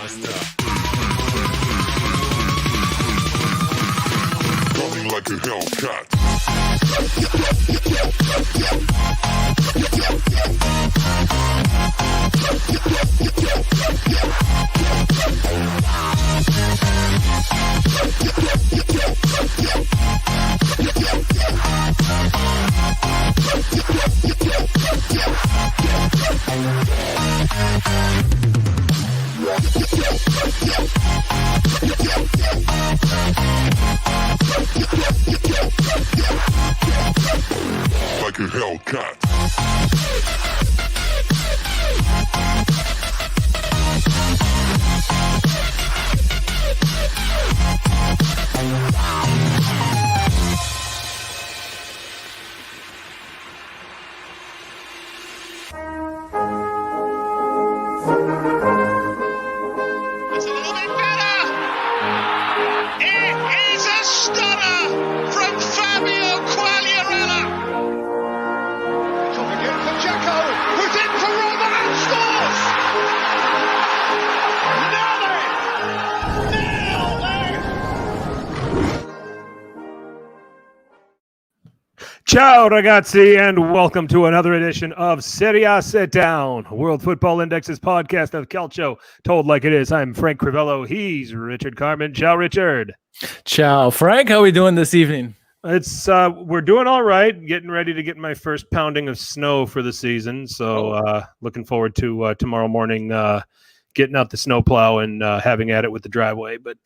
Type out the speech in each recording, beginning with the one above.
Coming like a Hellcat. Like a Hellcat. It's a little bit better. It is a stunner from Fabio Quagliarella. Coming in for Jacko, who's in for Robin and scores. Ciao ragazzi, and welcome to another edition of Serie Sitdown, World Football Index's podcast of Calcio, told like it is. I'm Frank Crivello. He's Richard Carmen. Ciao, Richard. Ciao, Frank. How are we doing this evening? It's we're doing all right. Getting ready to get my first pounding of snow for the season. So looking forward to tomorrow morning getting out the snowplow and having at it with the driveway. But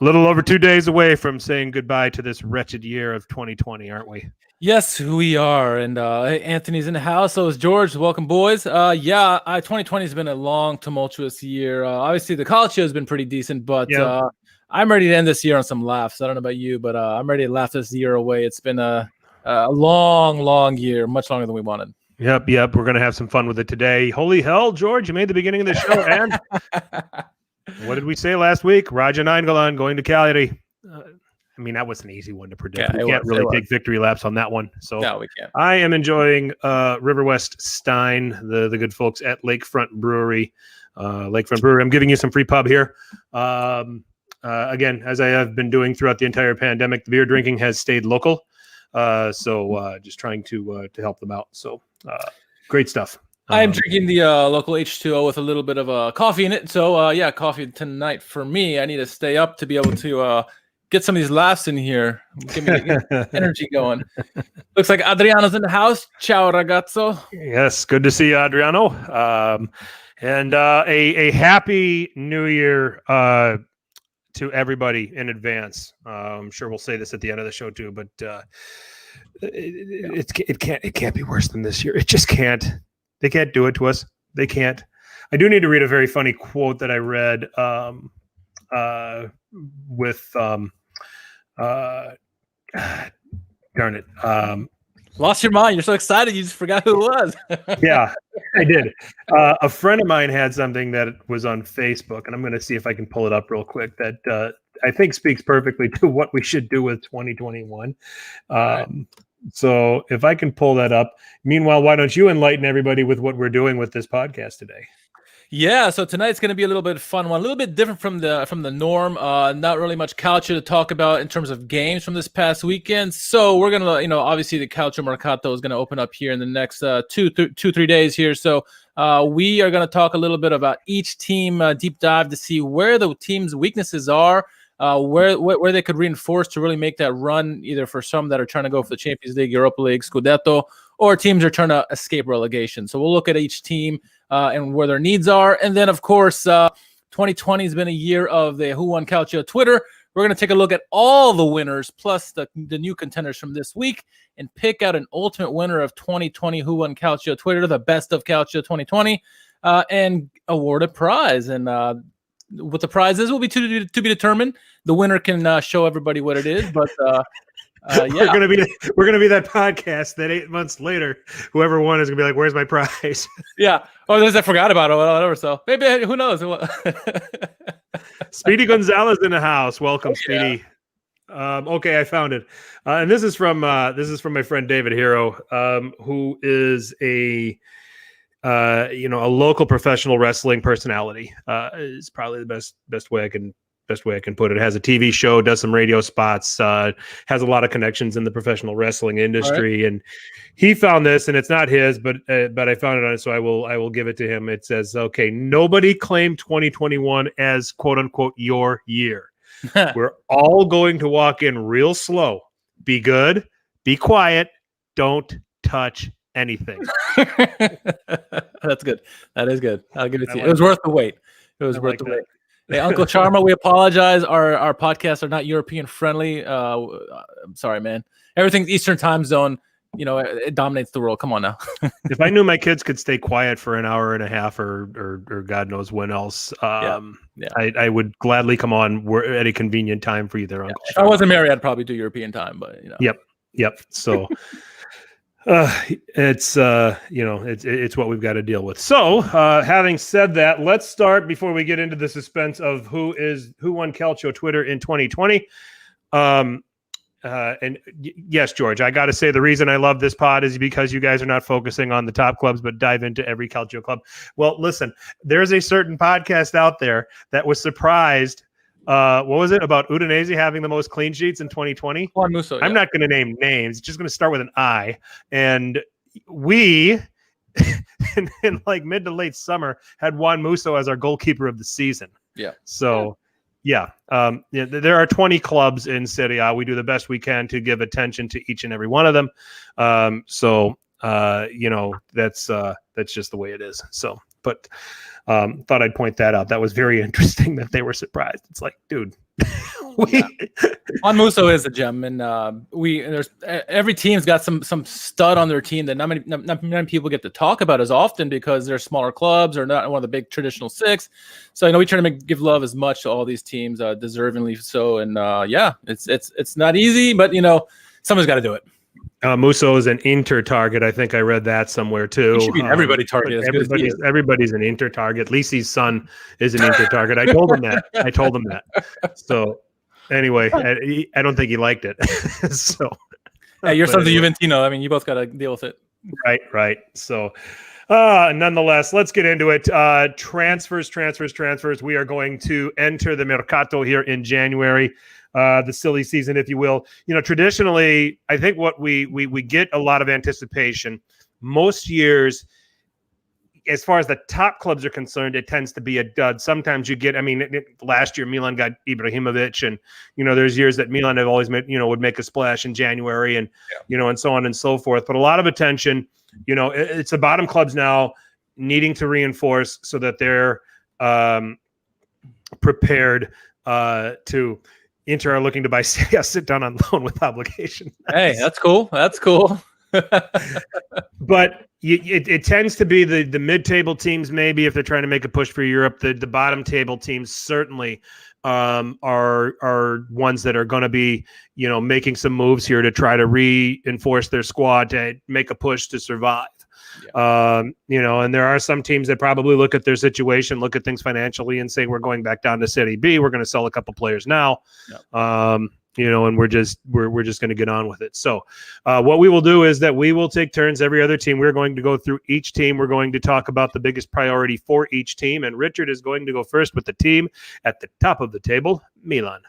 a little over 2 days away from saying goodbye to this wretched year of 2020, aren't we? Yes, we are. And Anthony's in the house. So is George. Welcome, boys. 2020 has been a long, tumultuous year. Obviously, the Calcio has been pretty decent, but I'm ready to end this year on some laughs. I don't know about you, but I'm ready to laugh this year away. It's been a long, long year, much longer than we wanted. Yep. We're going to have some fun with it today. Holy hell, George, you made the beginning of the show, man. What did we say last week? Raja Nainggolan going to Cagliari. That was an easy one to predict. We can't really take victory laps on that one. So no, we can't. I am enjoying River West Stein, the good folks at Lakefront Brewery. I'm giving you some free pub here. Again, as I have been doing throughout the entire pandemic, the beer drinking has stayed local. So just trying to help them out. So great stuff. I'm drinking the local H2O with a little bit of coffee in it. So, coffee tonight for me. I need to stay up to be able to get some of these laughs in here. Get energy going. Looks like Adriano's in the house. Ciao, ragazzo. Yes, good to see you, Adriano. And a happy new year to everybody in advance. I'm sure we'll say this at the end of the show too, but it can't be worse than this year. It just can't. They can't do it to us. They can't. I do need to read a very funny quote that I read darn it. Lost your mind. You're so excited. You just forgot who it was. Yeah, I did. A friend of mine had something that was on Facebook, and I'm going to see if I can pull it up real quick, that I think speaks perfectly to what we should do with 2021. Right. So if I can pull that up. Meanwhile, why don't you enlighten everybody with what we're doing with this podcast today? Yeah, so tonight's going to be a little bit fun one, a little bit different from the norm. Not really much Calcio to talk about in terms of games from this past weekend. So we're going to, obviously the Calciomercato is going to open up here in the next 2-3 days here. So we are going to talk a little bit about each team, deep dive to see where the team's weaknesses are. Where they could reinforce to really make that run, either for some that are trying to go for the Champions League, Europa League, Scudetto, or teams are trying to escape relegation. So we'll look at each team and where their needs are. And then, of course, 2020 has been a year of the Who Won Calcio Twitter. We're going to take a look at all the winners plus the new contenders from this week and pick out an ultimate winner of 2020 Who Won Calcio Twitter, the best of Calcio 2020, and award a prize. And what the prize is will be to be determined. The winner can show everybody what it is, but we're gonna be that podcast that 8 months later, whoever won is gonna be like, "Where's my prize?" Yeah. Oh, I forgot about it. Whatever. So maybe who knows? Speedy Gonzalez in the house. Welcome, Speedy. Okay, I found it, and this is from my friend David Hero, who is a local professional wrestling personality is probably the best way I can put it. It has a TV show, does some radio spots, has a lot of connections in the professional wrestling industry. Right. And he found this, and it's not his, but I found it on it, so I will give it to him. It says, okay, nobody claimed 2021 as quote unquote your year. We're all going to walk in real slow. Be good, be quiet, don't touch anything. That's good. That is good. I'll give it to you. It was worth the wait. It was worth the wait. Hey, Uncle Charma, we apologize. Our podcasts are not European friendly. I'm sorry, man. Everything's Eastern time zone. It dominates the world. Come on now. If I knew my kids could stay quiet for an hour and a half or God knows when else, I would gladly come on at a convenient time for you there, Uncle. If I wasn't married, I'd probably do European time, but Yep. So it's what we've got to deal with. So having said that, let's start before we get into the suspense of who won Calcio Twitter in 2020. And yes, George, I got to say the reason I love this pod is because you guys are not focusing on the top clubs, but dive into every Calcio club. Well, listen, there's a certain podcast out there that was surprised. What was it about Udinese having the most clean sheets in 2020? Juan Musso, I'm not going to name names. It's just going to start with an I. And we, in like mid to late summer, had Juan Musso as our goalkeeper of the season. Yeah. So, there are 20 clubs in Serie A. We do the best we can to give attention to each and every one of them. That's just the way it is. So, but thought I'd point that out. That was very interesting that they were surprised. It's like, dude, Juan Musso is a gem, and there's every team's got some stud on their team that not many people get to talk about as often because they're smaller clubs or not one of the big traditional six. So we try to give love as much to all these teams, deservingly so. And it's not easy, but someone's got to do it. Musso is an Inter target. I think I read that somewhere too. He should be everybody target. Everybody's an Inter target. Lisi's son is an Inter target. I told him that. So anyway, I don't think he liked it. So your son's a Juventino. I mean, you both got to deal with it. Right. So nonetheless, let's get into it. Transfers. We are going to enter the Mercato here in January. The silly season, if you will. Traditionally, I think what we get a lot of anticipation. Most years, as far as the top clubs are concerned, it tends to be a dud. Sometimes you get, last year Milan got Ibrahimovic, and there's years that Milan have always made, would make a splash in January, and and so on and so forth. But a lot of attention, it's the bottom clubs now needing to reinforce so that they're prepared to. Inter are looking to buy Serie, sit down on loan with obligation. Hey, that's cool. But it tends to be the mid-table teams, maybe if they're trying to make a push for Europe. The bottom table teams certainly are ones that are going to be making some moves here to try to reinforce their squad to make a push to survive. And there are some teams that probably look at their situation, look at things financially, and say we're going back down to Serie B. We're going to sell a couple players now, and we're just going to get on with it. So, what we will do is that we will take turns. Every other team, we're going to go through each team. We're going to talk about the biggest priority for each team, and Richard is going to go first with the team at the top of the table, Milan.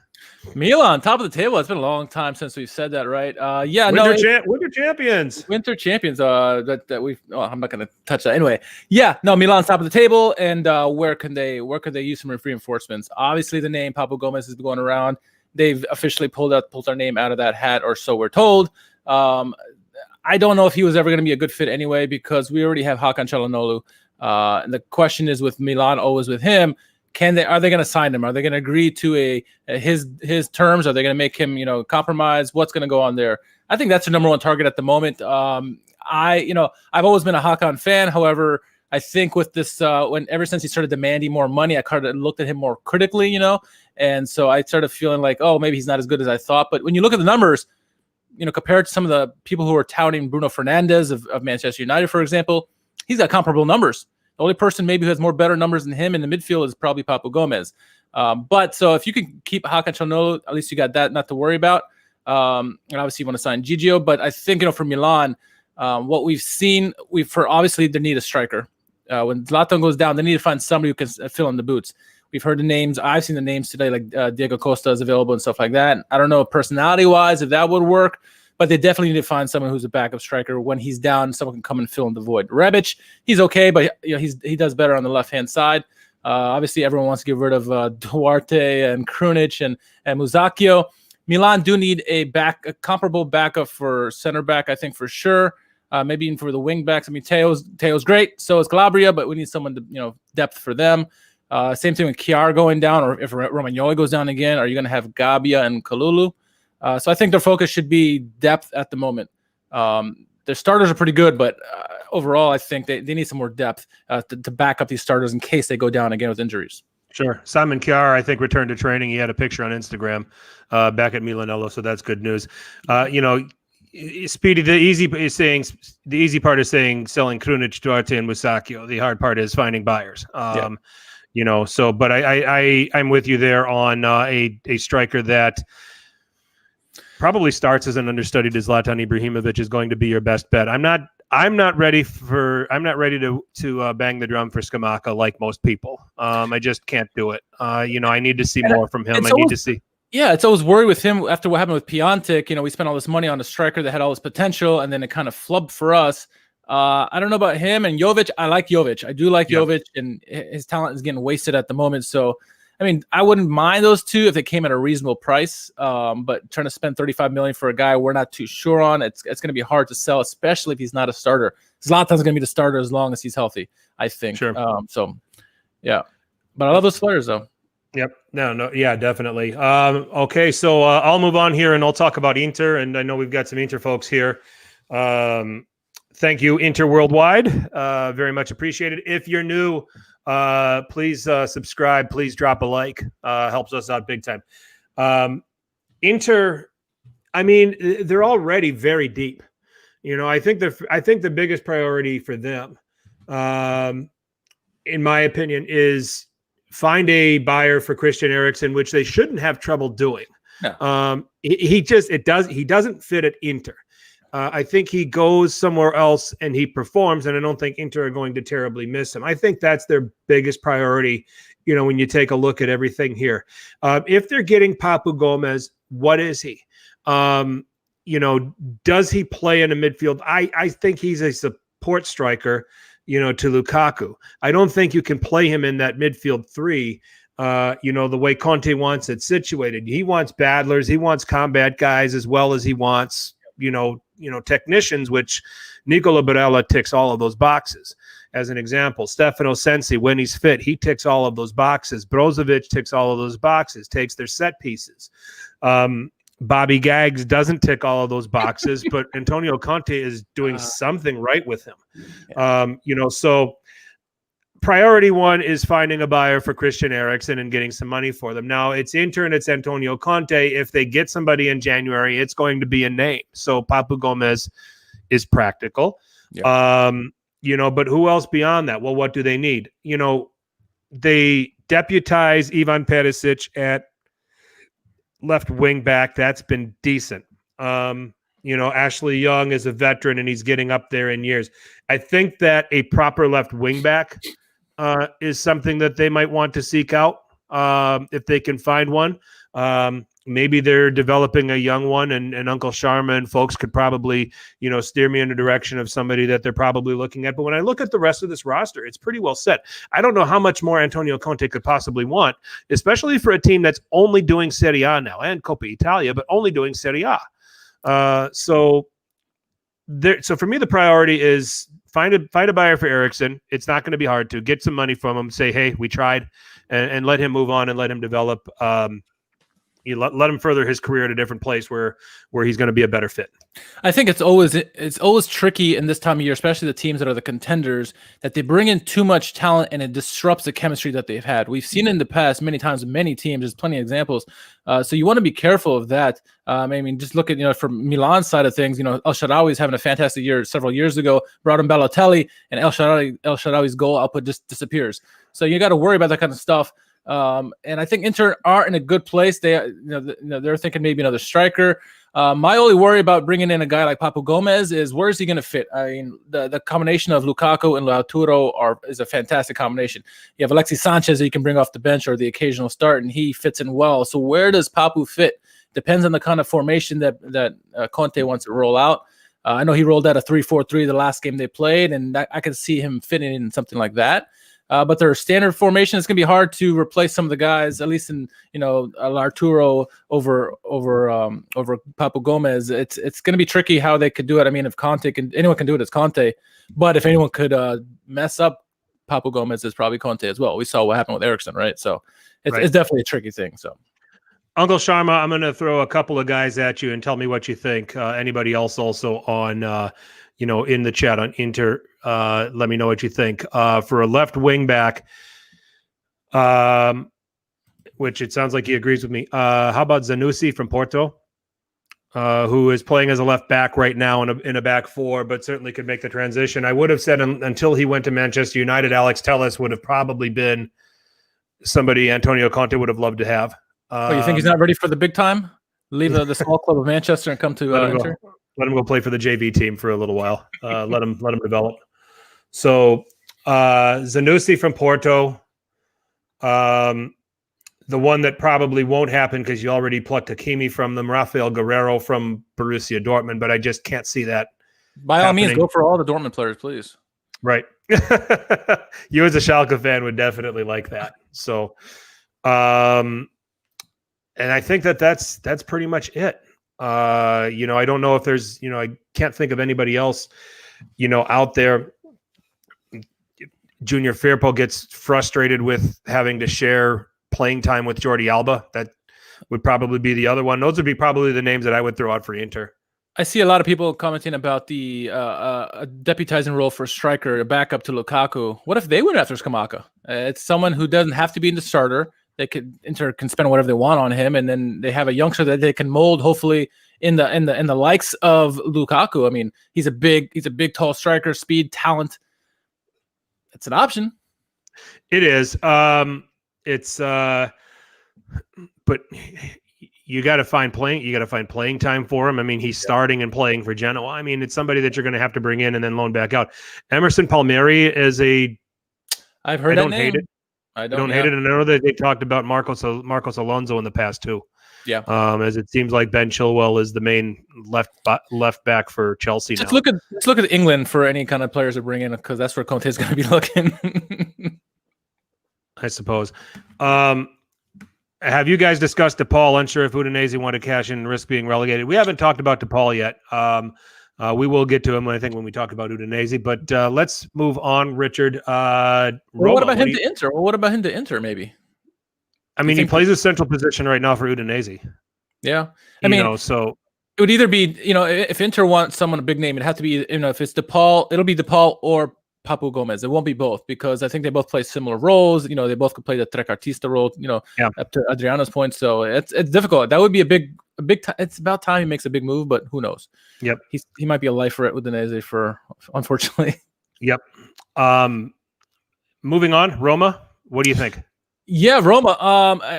Milan, top of the table. It's been a long time since we've said that, right? Winter champions. Winter champions. That we've. Oh, I'm not going to touch that anyway. Milan's top of the table, and where can they use some reinforcements? Obviously, the name Papu Gomez has been going around. They've officially pulled their name out of that hat, or so we're told. I don't know if he was ever going to be a good fit anyway because we already have Hakan Çalhanoğlu. And the question is with Milan, always with him. Are they going to sign him? Are they going to agree to his terms? Are they going to make him, compromise? What's going to go on there? I think that's the number one target at the moment. I've always been a Hakan fan. However, I think with this, ever since he started demanding more money, I kind of looked at him more critically, and so I started feeling like, oh, maybe he's not as good as I thought. But when you look at the numbers, compared to some of the people who are touting Bruno Fernandes of Manchester United, for example, he's got comparable numbers. The only person maybe who has better numbers than him in the midfield is probably Papu Gomez. But so if you can keep Hakan Çalhanoğlu, at least you got that not to worry about. And obviously you want to sign Gigio, but I think for Milan, what we've seen, obviously they need a striker. When Zlatan goes down, they need to find somebody who can fill in the boots. We've heard the names. I've seen the names today, like Diego Costa is available and stuff like that. I don't know personality-wise if that would work, but they definitely need to find someone who's a backup striker. When he's down, someone can come and fill in the void. Rebic, he's okay, but he does better on the left-hand side. Obviously, everyone wants to get rid of Duarte and Krunic and Musacchio. Milan do need a comparable backup for center back, I think, for sure. Maybe even for the wing backs. I mean, Teo's great. So is Calabria, but we need someone to, depth for them. Same thing with Kiar going down, or if Romagnoli goes down again, are you going to have Gabia and Kalulu? So I think their focus should be depth at the moment. Their starters are pretty good, but overall, I think they need some more depth to back up these starters in case they go down again with injuries. Sure. Simon Kiar, I think, returned to training. He had a picture on Instagram back at Milanello, so that's good news. Speedy, the easy part is saying selling Krunic, Duarte, and Musacchio. The hard part is finding buyers. But I'm with you there on a striker that probably starts as an understudy to Zlatan Ibrahimovic is going to be your best bet. I'm not ready to bang the drum for Scamacca like most people. I just can't do it. I need to see more from him. Yeah, it's always worried with him after what happened with Piontek. We spent all this money on a striker that had all this potential, and then it kind of flubbed for us. I don't know about him and Jovic. I like Jovic. I do like Jovic, and his talent is getting wasted at the moment. So, I mean, I wouldn't mind those two if they came at a reasonable price. But trying to spend $35 million for a guy we're not too sure on, it's going to be hard to sell, especially if he's not a starter. Zlatan's going to be the starter as long as he's healthy, I think. Sure. But I love those players, though. Yep. No. Yeah, definitely. Okay, so I'll move on here and I'll talk about Inter. And I know we've got some Inter folks here. Thank you, Inter Worldwide. Very much appreciated. If you're new, please subscribe. Please drop a like. Helps us out big time. Inter, I mean, they're already very deep. I think the biggest priority for them, in my opinion, is find a buyer for Christian Eriksen, which they shouldn't have trouble doing. No. He doesn't fit at Inter. I think he goes somewhere else and he performs, and I don't think Inter are going to terribly miss him. I think that's their biggest priority, when you take a look at everything here. If they're getting Papu Gomez, what is he? Does he play in a midfield? I think he's a support striker, to Lukaku. I don't think you can play him in that midfield three, the way Conte wants it situated. He wants battlers. He wants combat guys as well as he wants, technicians, which Nicola Barella ticks all of those boxes. As an example, Stefano Sensi, when he's fit, he ticks all of those boxes. Brozovic ticks all of those boxes, takes their set pieces. Bobby Gaggs doesn't tick all of those boxes, but Antonio Conte is doing something right with him. So priority one is finding a buyer for Christian Eriksen and getting some money for them. Now, it's Inter and it's Antonio Conte. If they get somebody in January, it's going to be a name. So Papu Gomez is practical. Yeah. But who else beyond that? Well, what do they need? They deputize Ivan Perisic at left wing back. That's been decent. Ashley Young is a veteran and he's getting up there in years. I think that a proper left wing back is something that they might want to seek out if they can find one. Maybe they're developing a young one, and Uncle Sharma and folks could probably, steer me in the direction of somebody that they're probably looking at. But when I look at the rest of this roster, it's pretty well set. I don't know how much more Antonio Conte could possibly want, especially for a team that's only doing Serie A now and Coppa Italia, but only doing Serie A. So for me, the priority is find a buyer for Eriksen. It's not going to be hard to get some money from him. Say, hey, we tried, and let him move on and let him develop. Let him further his career at a different place where he's going to be a better fit. I think it's always tricky in this time of year, especially the teams that are the contenders, that they bring in too much talent and it disrupts the chemistry that they've had. We've seen it in the past many times with many teams. There's plenty of examples. So you want to be careful of that. Just look at, from Milan's side of things, El Shaarawy is having a fantastic year several years ago, brought in Balotelli, and El Shaarawy's goal output just disappears. So you got to worry about that kind of stuff. And I think Inter are in a good place. They're thinking maybe another striker. My only worry about bringing in a guy like Papu Gomez is where is he going to fit? I mean, the combination of Lukaku and Lautaro is a fantastic combination. You have Alexis Sanchez that you can bring off the bench or the occasional start, and he fits in well. So where does Papu fit? Depends on the kind of formation that Conte wants to roll out. I know he rolled out a 3-4-3 the last game they played, and I could see him fitting in something like that. But their standard formation, it's going to be hard to replace some of the guys, at least in Arturo over Papu Gomez. It's going to be tricky how they could do it. I mean, if anyone can do it, it's Conte. But if anyone could mess up Papu Gomez, it's probably Conte as well. We saw what happened with Eriksen, right? So it's definitely a tricky thing. So, Uncle Sharma, I'm going to throw a couple of guys at you and tell me what you think. Anybody else also on in the chat on Inter, let me know what you think. For a left wing back, which it sounds like he agrees with me. How about Zanussi from Porto, who is playing as a left back right now in a back four, but certainly could make the transition. I would have said until he went to Manchester United, Alex Telles would have probably been somebody Antonio Conte would have loved to have. You think he's not ready for the big time? Leave the small club of Manchester and come to Inter? Let him go play for the JV team for a little while. Let him develop. So Zanussi from Porto, the one that probably won't happen because you already plucked Hakimi from them. Rafael Guerrero from Borussia Dortmund, but I just can't see that. By all means, go for all the Dortmund players, please. Right. You as a Schalke fan would definitely like that. So, and I think that's pretty much it. I don't know if there's, I can't think of anybody else, out there. Junior Firpo gets frustrated with having to share playing time with Jordi Alba. That would probably be the other one. Those would be probably the names that I would throw out for Inter. I see a lot of people commenting about the deputizing role for a striker, a backup to Lukaku. What if they went after Scamacca? It's someone who doesn't have to be in the starter. Inter can spend whatever they want on him, and then they have a youngster that they can mold, hopefully in the likes of Lukaku. I mean, he's a big, tall striker, speed, talent. It's an option. It is. But you got to find playing. You got to find playing time for him. I mean, he's starting and playing for Genoa. I mean, it's somebody that you're going to have to bring in and then loan back out. Emerson Palmieri is I've heard that name. Hate it. I don't hate it, and I know that they talked about Marcos Alonso in the past too. Yeah, as it seems like Ben Chilwell is the main left back for Chelsea now. Let's look at England for any kind of players to bring in, because that's where Conte's going to be looking. I suppose. Have you guys discussed DePaul? Unsure if Udinese want to cash in and risk being relegated. We haven't talked about DePaul yet. We will get to him, I think, when we talk about Udinese. But let's move on, Richard. What about him to Inter? Well, what about him to Inter, maybe? I mean, he plays a central position right now for Udinese. Yeah. So it would either be, if Inter wants someone a big name, it'd have to be, if it's DePaul, it'll be DePaul or Papu Gomez. It won't be both, because I think they both play similar roles. They both could play the trequartista role, up to Adriano's point. So it's difficult. That would be a big time. It's about time he makes a big move, but who knows? Yep. He might be a lifer at Udinese unfortunately. Yep. Moving on, Roma. What do you think? Yeah, Roma.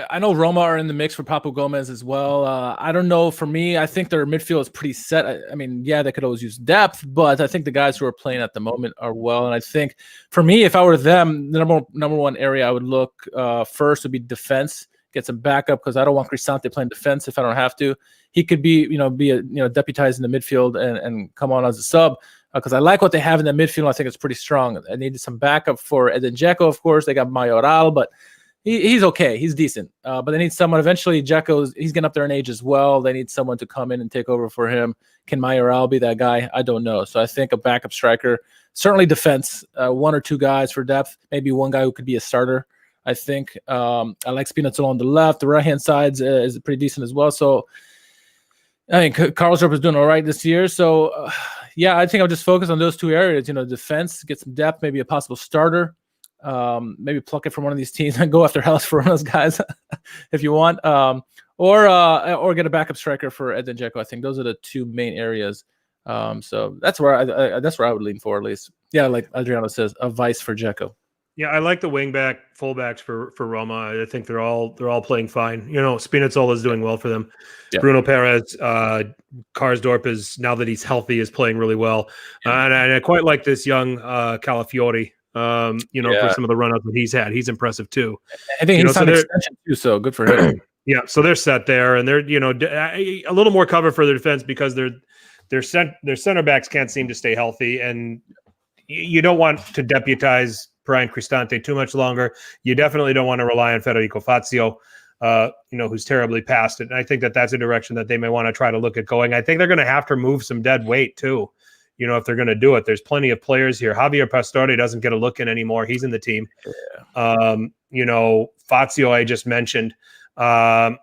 I know Roma are in the mix for Papu Gomez as well. I don't know. For me, I think their midfield is pretty set. I mean, yeah, they could always use depth, but I think the guys who are playing at the moment are well. And I think for me, if I were them, the number one area I would look first would be defense. Get some backup, because I don't want Cristante playing defense if I don't have to. He could be deputized in the midfield and come on as a sub, because I like what they have in the midfield. I think it's pretty strong. I needed some backup for Edin Dzeko, of course. They got Mayoral, but he's okay. He's decent. But they need someone. Eventually, he's getting up there in age as well. They need someone to come in and take over for him. Can Mayoral be that guy? I don't know. So I think a backup striker, certainly defense, one or two guys for depth, maybe one guy who could be a starter. I think I like Spinazzola on the left. The right-hand side is pretty decent as well. So I think Karlsruhe is doing all right this year. So, I think I'll just focus on those two areas. Defense, get some depth, maybe a possible starter. Maybe pluck it from one of these teams and go after Hellas for one of those guys if you want. Or get a backup striker for Edin Dzeko. I think those are the two main areas. So that's where I would lean for, at least. Yeah, like Adriano says, a vice for Dzeko. Yeah, I like the wingback fullbacks for Roma. I think they're all playing fine. Spinazzola is doing well for them. Yeah. Bruno Perez, Karsdorp is, now that he's healthy, is playing really well. And I quite like this young Calafiori. For some of the run-ups that he's had, he's impressive too. I think he's on extension too, so good for him. Yeah, so they're set there, and they're a little more cover for their defense because their center backs can't seem to stay healthy, and you don't want to deputize Brian Cristante too much longer. You definitely don't want to rely on Federico Fazio, who's terribly past it. And I think that's a direction that they may want to try to look at going. I think they're going to have to move some dead weight too, if they're going to do it. There's plenty of players here. Javier Pastore doesn't get a look in anymore. He's in the team. Fazio, I just mentioned. I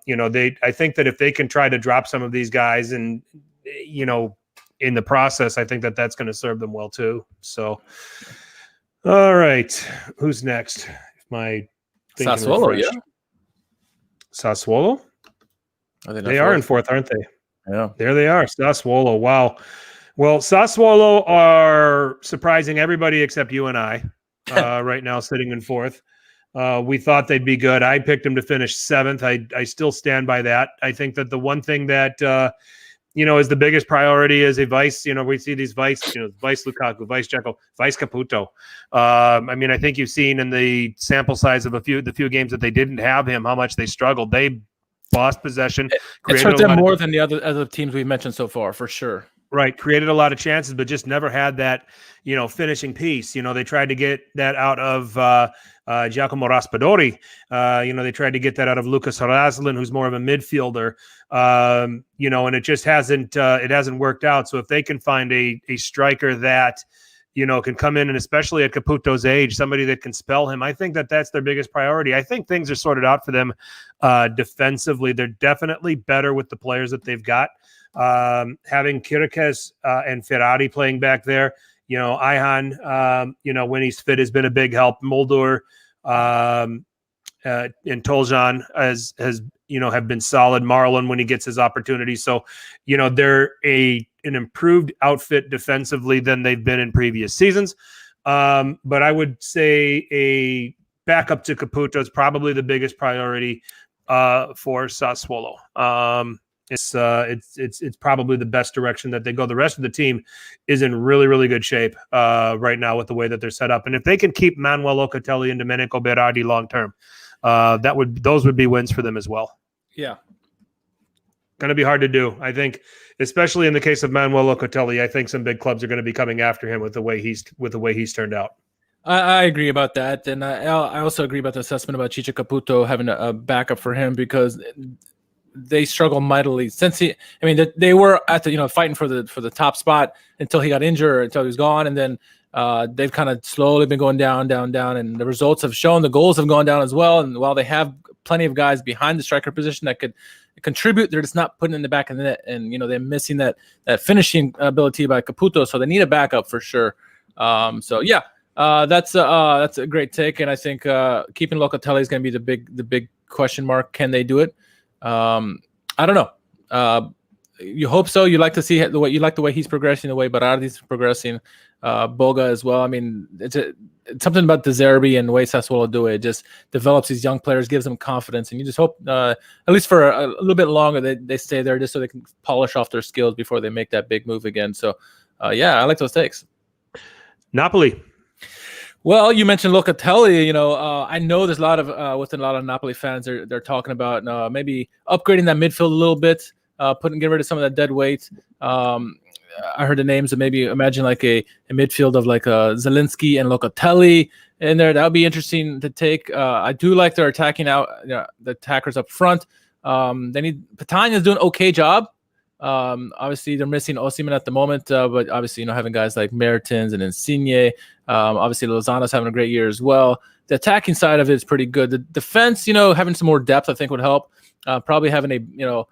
think that if they can try to drop some of these guys and, in the process, I think that's going to serve them well too. So, all right, who's next? Sassuolo, yeah. Sassuolo? They are in fourth, aren't they? Yeah. There they are, Sassuolo. Wow. Well, Sassuolo are surprising everybody except you and I right now, sitting in fourth. We thought they'd be good. I picked them to finish seventh. I still stand by that. I think that the one thing that is the biggest priority is a Vice. We see these Vice, Vice Lukaku, Vice Dzeko, Vice Caputo. I think you've seen in the sample size of the few games that they didn't have him, how much they struggled. They lost possession. It's hurt them more than the other teams we've mentioned so far, for sure. Right. Created a lot of chances, but just never had that, finishing piece. They tried to get that out of Giacomo Raspadori. They tried to get that out of Lucas Raslin, who's more of a midfielder. And it just hasn't worked out. So if they can find a striker that, can come in, and especially at Caputo's age, somebody that can spell him, I think that's their biggest priority. I think things are sorted out for them defensively. They're definitely better with the players that they've got. Having Kirikes and Ferrari playing back there, Ayhan, when he's fit, has been a big help. Mulder and Toljan have been solid. Marlon when he gets his opportunity. So, they're an improved outfit defensively than they've been in previous seasons. But I would say a backup to Caputo is probably the biggest priority for Sassuolo. It's probably the best direction that they go. The rest of the team is in really, really good shape right now with the way that they're set up. And if they can keep Manuel Locatelli and Domenico Berardi long term, those would be wins for them as well. Yeah, going to be hard to do. I think, especially in the case of Manuel Locatelli, I think some big clubs are going to be coming after him with the way he's turned out. I agree about that, and I also agree about the assessment about Chicha Caputo having a backup for him, because they struggle mightily since they were at the fighting for the top spot until he got injured or until he was gone, and then they've kind of slowly been going down, and the results have shown the goals have gone down as well. And while they have plenty of guys behind the striker position that could contribute, they're just not putting in the back of the net, and they're missing that finishing ability by Caputo, so they need a backup for sure. That's a great take, and I think keeping Locatelli is going to be the big question mark. Can they do it? I don't know. You hope so. You like to see the way he's progressing, the way Berardi's progressing, Boga as well. It's something about De Zerbi and the way Sassuolo do it. It just develops these young players, gives them confidence, and you just hope, at least for a little bit longer, they stay there just so they can polish off their skills before they make that big move again. So, I like those takes. Napoli. Well, you mentioned Locatelli. I know there's a lot of Napoli fans. They're talking about maybe upgrading that midfield a little bit, getting rid of some of that dead weight. I heard the names of maybe imagine like a midfield of like Zielinski and Locatelli in there. That would be interesting to take. I do like their attacking out, the attackers up front. Patagna's doing an okay job. Obviously they're missing Osimhen at the moment, but obviously having guys like Mertens and Insigne. Obviously Lozano's having a great year as well. The attacking side of it is pretty good. The defense, having some more depth I think would help. Probably having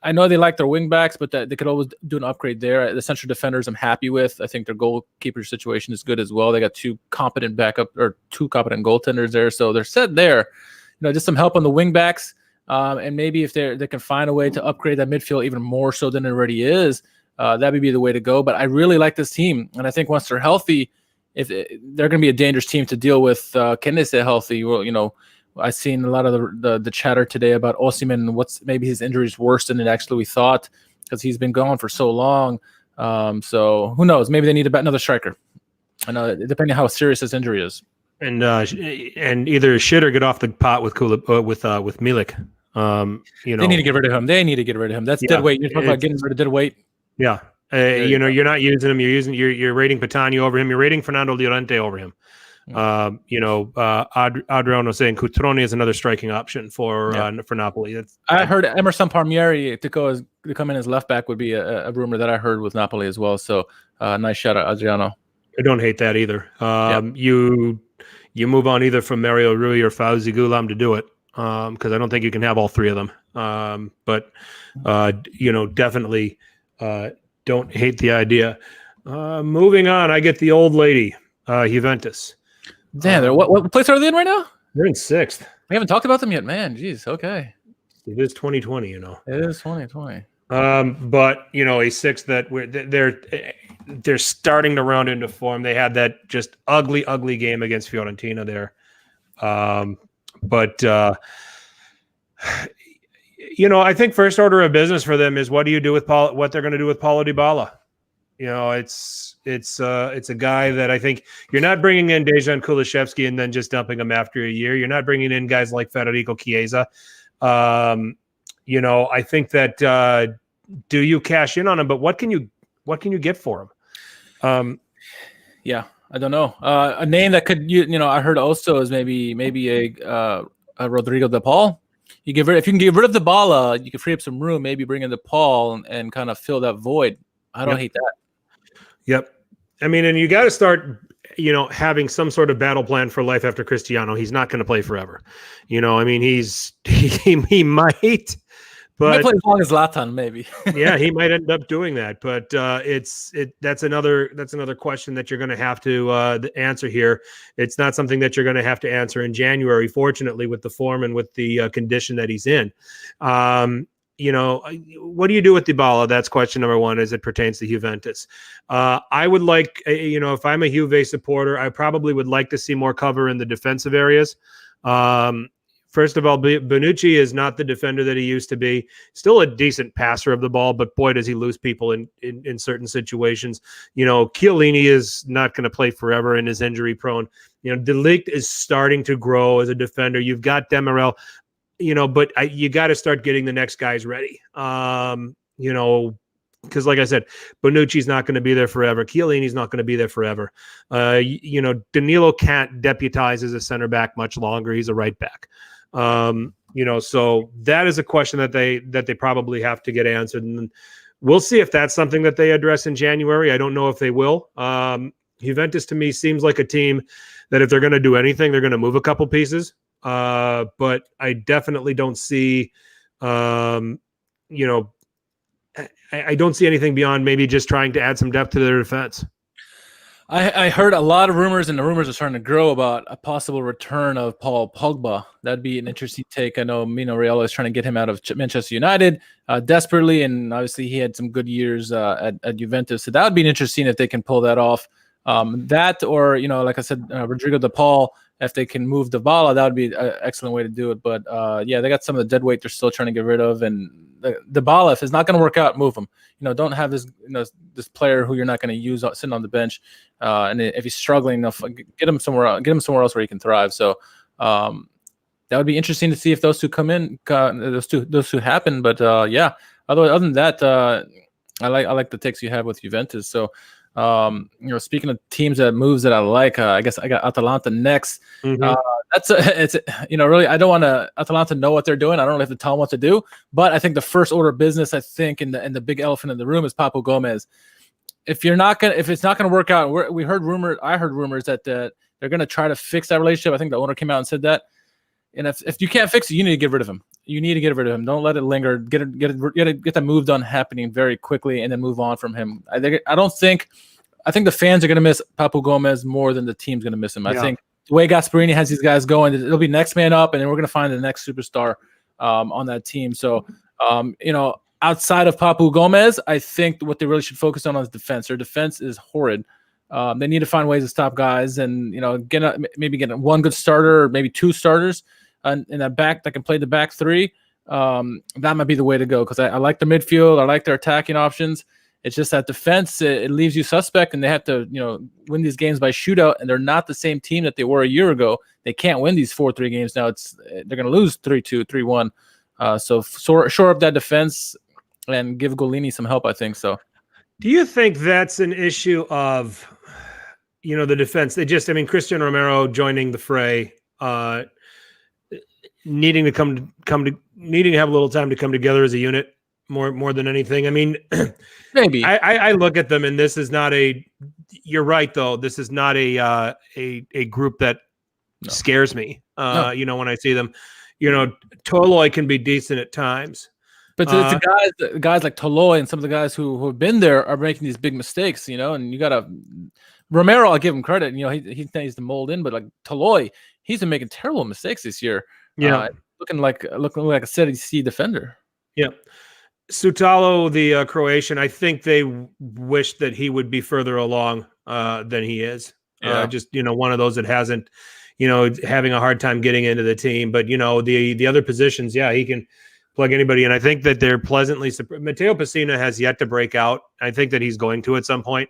I know they like their wing backs, but they could always do an upgrade there. The central defenders I'm happy with. I think their goalkeeper situation is good as well. They got two competent goaltenders there, so they're set there. Just some help on the wing backs. And maybe if they can find a way to upgrade that midfield even more so than it already is, that would be the way to go. But I really like this team, and I think once they're healthy, if they're going to be a dangerous team to deal with. Can they stay healthy? Well, I've seen a lot of the chatter today about Osimhen and maybe his injury is worse than it actually we thought because he's been gone for so long. So who knows? Maybe they need another striker. I know, depending on how serious his injury is. And either shit or get off the pot with Milik. They need to get rid of him. That's dead weight. You're talking about getting rid of dead weight. Yeah. You're not using him. You're rating Patani over him. You're rating Fernando Llorente over him. Adriano saying Cutrone is another striking option for Napoli. I heard Emerson Palmieri to come in as left back would be a rumor that I heard with Napoli as well. So nice shout out, Adriano. I don't hate that either. You move on either from Mario Rui or Fauzi Gulam to do it because I don't think you can have all three of them. But definitely don't hate the idea. Moving on, I get the old lady, Juventus. Damn, what place are they in right now? They're in 6th. We haven't talked about them yet, man. Jeez, okay. It is 2020, It is 2020. But a 6th that they're starting to round into form. They had that just ugly game against Fiorentina there. But I think first order of business for them is what do you do with what they're going to do with Paulo Dybala. It's a guy that I think you're not bringing in Dejan Kulusevski and then just dumping him after a year. You're not bringing in guys like Federico Chiesa. I think that do you cash in on him? But what can you get for him? Yeah, I don't know. A name that could I heard also is maybe a Rodrigo De Paul. If you can get rid of Dybala, you can free up some room. Maybe bring in De Paul and kind of fill that void. I don't hate that. Yep. I mean, and you got to start, having some sort of battle plan for life after Cristiano. He's not going to play forever. He might, but he might play as long as Zlatan, maybe. Yeah, he might end up doing that. But that's another question that you're going to have to answer here. It's not something that you're going to have to answer in January, fortunately, with the form and with the condition that he's in. What do you do with Dybala? That's question number one as it pertains to Juventus. I would like, if I'm a Juve supporter, I probably would like to see more cover in the defensive areas. First of all, Bonucci is not the defender that he used to be. Still a decent passer of the ball, but boy, does he lose people in certain situations. Chiellini is not going to play forever and is injury prone. De Ligt is starting to grow as a defender. You've got Demirel. But you got to start getting the next guys ready. Because like I said, Bonucci's not going to be there forever. Chiellini's not going to be there forever. Danilo can't deputize as a center back much longer. He's a right back. So that is a question that they probably have to get answered. And we'll see if that's something that they address in January. I don't know if they will. Juventus to me seems like a team that if they're going to do anything, they're going to move a couple pieces. But I definitely don't see, I don't see anything beyond maybe just trying to add some depth to their defense. I heard a lot of rumors, and the rumors are starting to grow about a possible return of Paul Pogba. That'd be an interesting take. I know Mino Raiola is trying to get him out of Manchester United desperately, and obviously he had some good years at Juventus. So that would be interesting if they can pull that off. That or, like I said, Rodrigo De Paul, if they can move Dybala, that would be an excellent way to do it. But they got some of the dead weight they're still trying to get rid of. And Dybala, if it's not going to work out, move him. Don't have this this player who you're not going to use sitting on the bench. And if he's struggling enough, get him somewhere else where he can thrive. So that would be interesting to see if those two come in, those two happen. But other than that, I like the takes you have with Juventus. So. Speaking of teams that moves that I like, I guess I got Atalanta next. Mm-hmm. Really, I don't want Atalanta know what they're doing. I don't really have to tell them what to do, but I think the first order of business, I think, and the big elephant in the room is Papu Gomez. If it's not gonna work out, I heard rumors that they're gonna try to fix that relationship. I think the owner came out and said that. And if you can't fix it, you need to get rid of him. Don't let it linger. Get that move done happening very quickly, and then move on from him. I think the fans are going to miss Papu Gomez more than the team's going to miss him. I think the way Gasperini has these guys going, it'll be next man up, and then we're going to find the next superstar on that team. So, outside of Papu Gomez, I think what they really should focus on is defense. Their defense is horrid. They need to find ways to stop guys, and maybe get one good starter, or maybe two starters, in that back that can play the back three. That might be the way to go, because I like the midfield. I like their attacking options. It's just that defense, it leaves you suspect, and they have to, win these games by shootout, and they're not the same team that they were a year ago. They can't win these 4-3 games now. They're going to lose 3-2, 3-1. So shore up that defense and give Golini some help, I think so. Do you think that's an issue of, the defense? Christian Romero joining the fray, needing to needing to have a little time to come together as a unit more than anything. Maybe I look at them, and this is not you're right though. This is not a group that scares me. No. When I see them, Toloi can be decent at times. But the guys like Toloi and some of the guys who have been there are making these big mistakes, and you gotta Romero, I'll give him credit. He needs to mold in, but like Toloi, he's been making terrible mistakes this year. Yeah, looking like a Serie C defender. Yeah. Sutalo, the Croatian, I think they wish that he would be further along than he is. Yeah. One of those that hasn't, having a hard time getting into the team. But, the other positions, he can plug anybody. And I think that they're pleasantly surprised. Matteo Pessina has yet to break out. I think that he's going to at some point.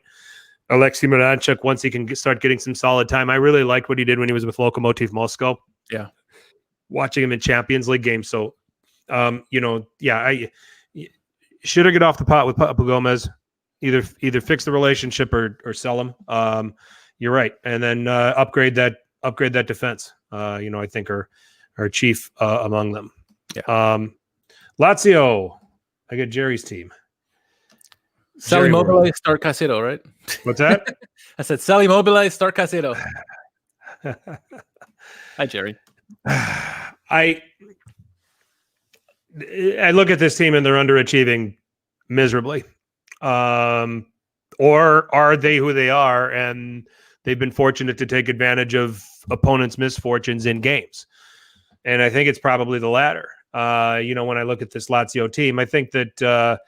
Alexei Miranchuk, once he can start getting some solid time. I really liked what he did when he was with Lokomotiv Moscow. Yeah. Watching him in Champions League games. So, I should have get off the pot with Papa Gomez. Either fix the relationship or sell him. You're right, and then upgrade that defense. I think are chief among them. Yeah. Lazio. I get Jerry's team. Sally Mobile, start Caicedo, right? What's that? I said Sally Mobile, start Caicedo. Hi, Jerry. I look at this team and they're underachieving miserably. Or are they who they are and they've been fortunate to take advantage of opponents' misfortunes in games? And I think it's probably the latter. When I look at this Lazio team, I think that,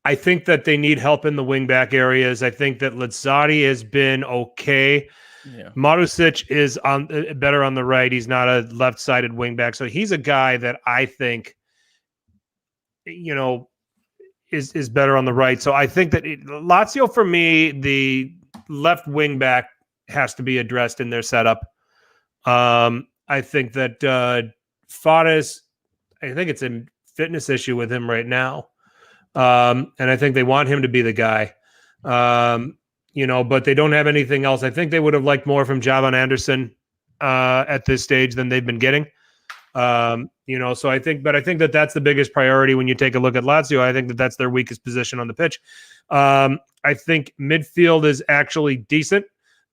I think that they need help in the wingback areas. I think that Lazzari has been okay. Yeah. Marusic is better on the right. He's not a left-sided wingback. So he's a guy that I think, is better on the right. So I think that Lazio, for me, the left wingback has to be addressed in their setup. I think that Fares, I think it's a fitness issue with him right now. And I think they want him to be the guy. But they don't have anything else. I think they would have liked more from Javan Anderson at this stage than they've been getting. So I think that that's the biggest priority when you take a look at Lazio. I think that that's their weakest position on the pitch. I think midfield is actually decent.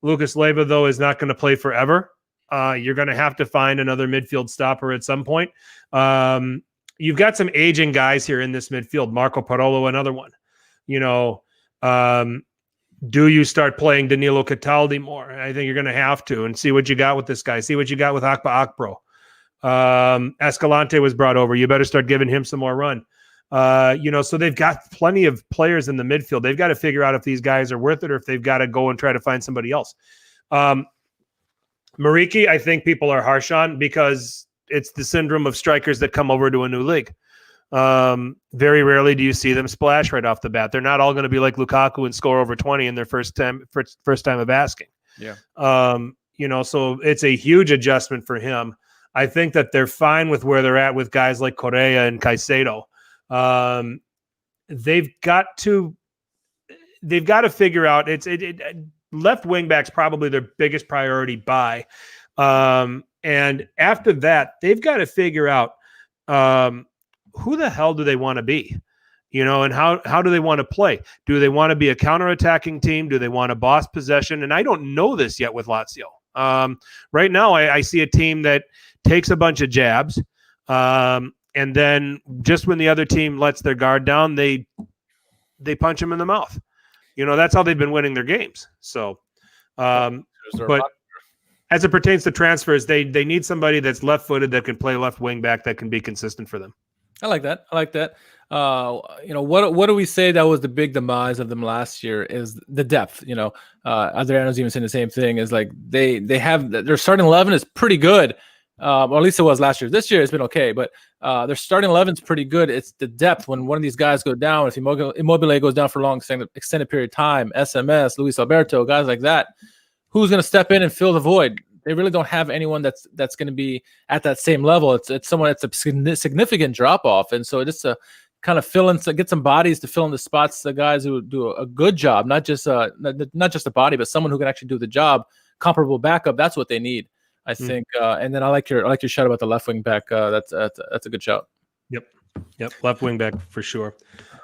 Lucas Leiva, though, is not going to play forever. You're going to have to find another midfield stopper at some point. You've got some aging guys here in this midfield. Marco Parolo, another one. Do you start playing Danilo Cataldi more? I think you're going to have to, and see what you got with this guy. See what you got with Akpa Akpro. Escalante was brought over. You better start giving him some more run. So they've got plenty of players in the midfield. They've got to figure out if these guys are worth it or if they've got to go and try to find somebody else. Mariki, I think people are harsh on because it's the syndrome of strikers that come over to a new league. Very rarely do you see them splash right off the bat. They're not all going to be like Lukaku and score over 20 in their first time of asking. Yeah. So it's a huge adjustment for him. I think that they're fine with where they're at with guys like Correa and Caicedo. They've got to figure out left wing back's probably their biggest priority by. And after that, they've got to figure out who the hell do they want to be, and how do they want to play? Do they want to be a counterattacking team? Do they want to boss possession? And I don't know this yet with Lazio. Right now, I see a team that takes a bunch of jabs, and then just when the other team lets their guard down, they punch them in the mouth. That's how they've been winning their games. So, but as it pertains to transfers, they need somebody that's left-footed that can play left wing back that can be consistent for them. I like that. I like that. What do we say that was the big demise of them last year is the depth. Adriano's even saying the same thing. Is like they have their starting 11 is pretty good, or at least it was last year. This year it's been okay, but their starting 11 is pretty good. It's the depth when one of these guys go down. If Immobile goes down for a long extended period of time, SMS, Luis Alberto, guys like that, who's going to step in and fill the void? They really don't have anyone that's going to be at that same level. It's someone that's a significant drop off, and so just to kind of fill in, get some bodies to fill in the spots, the guys who do a good job, not just a body, but someone who can actually do the job, comparable backup. That's what they need, I think. And then I like your shout about the left wing back. That's a good shout. Yep, left wing back for sure.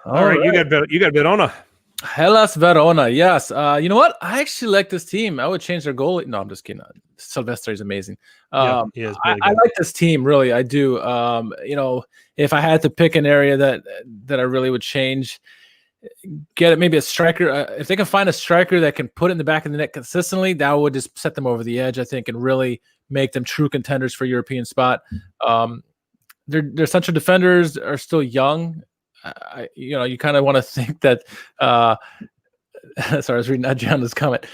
All right, you got Verona. Hellas Verona, yes. You know what? I actually like this team. I would change their goalie. No, I'm just kidding. Silvestri is amazing. I like this team, really. I do. If I had to pick an area that I really would change, get it maybe a striker. If they can find a striker that can put it in the back of the net consistently, that would just set them over the edge, I think, and really make them true contenders for European spot. Their central defenders are still young. You kind of want to think that. Sorry, I was reading Adriano's comment.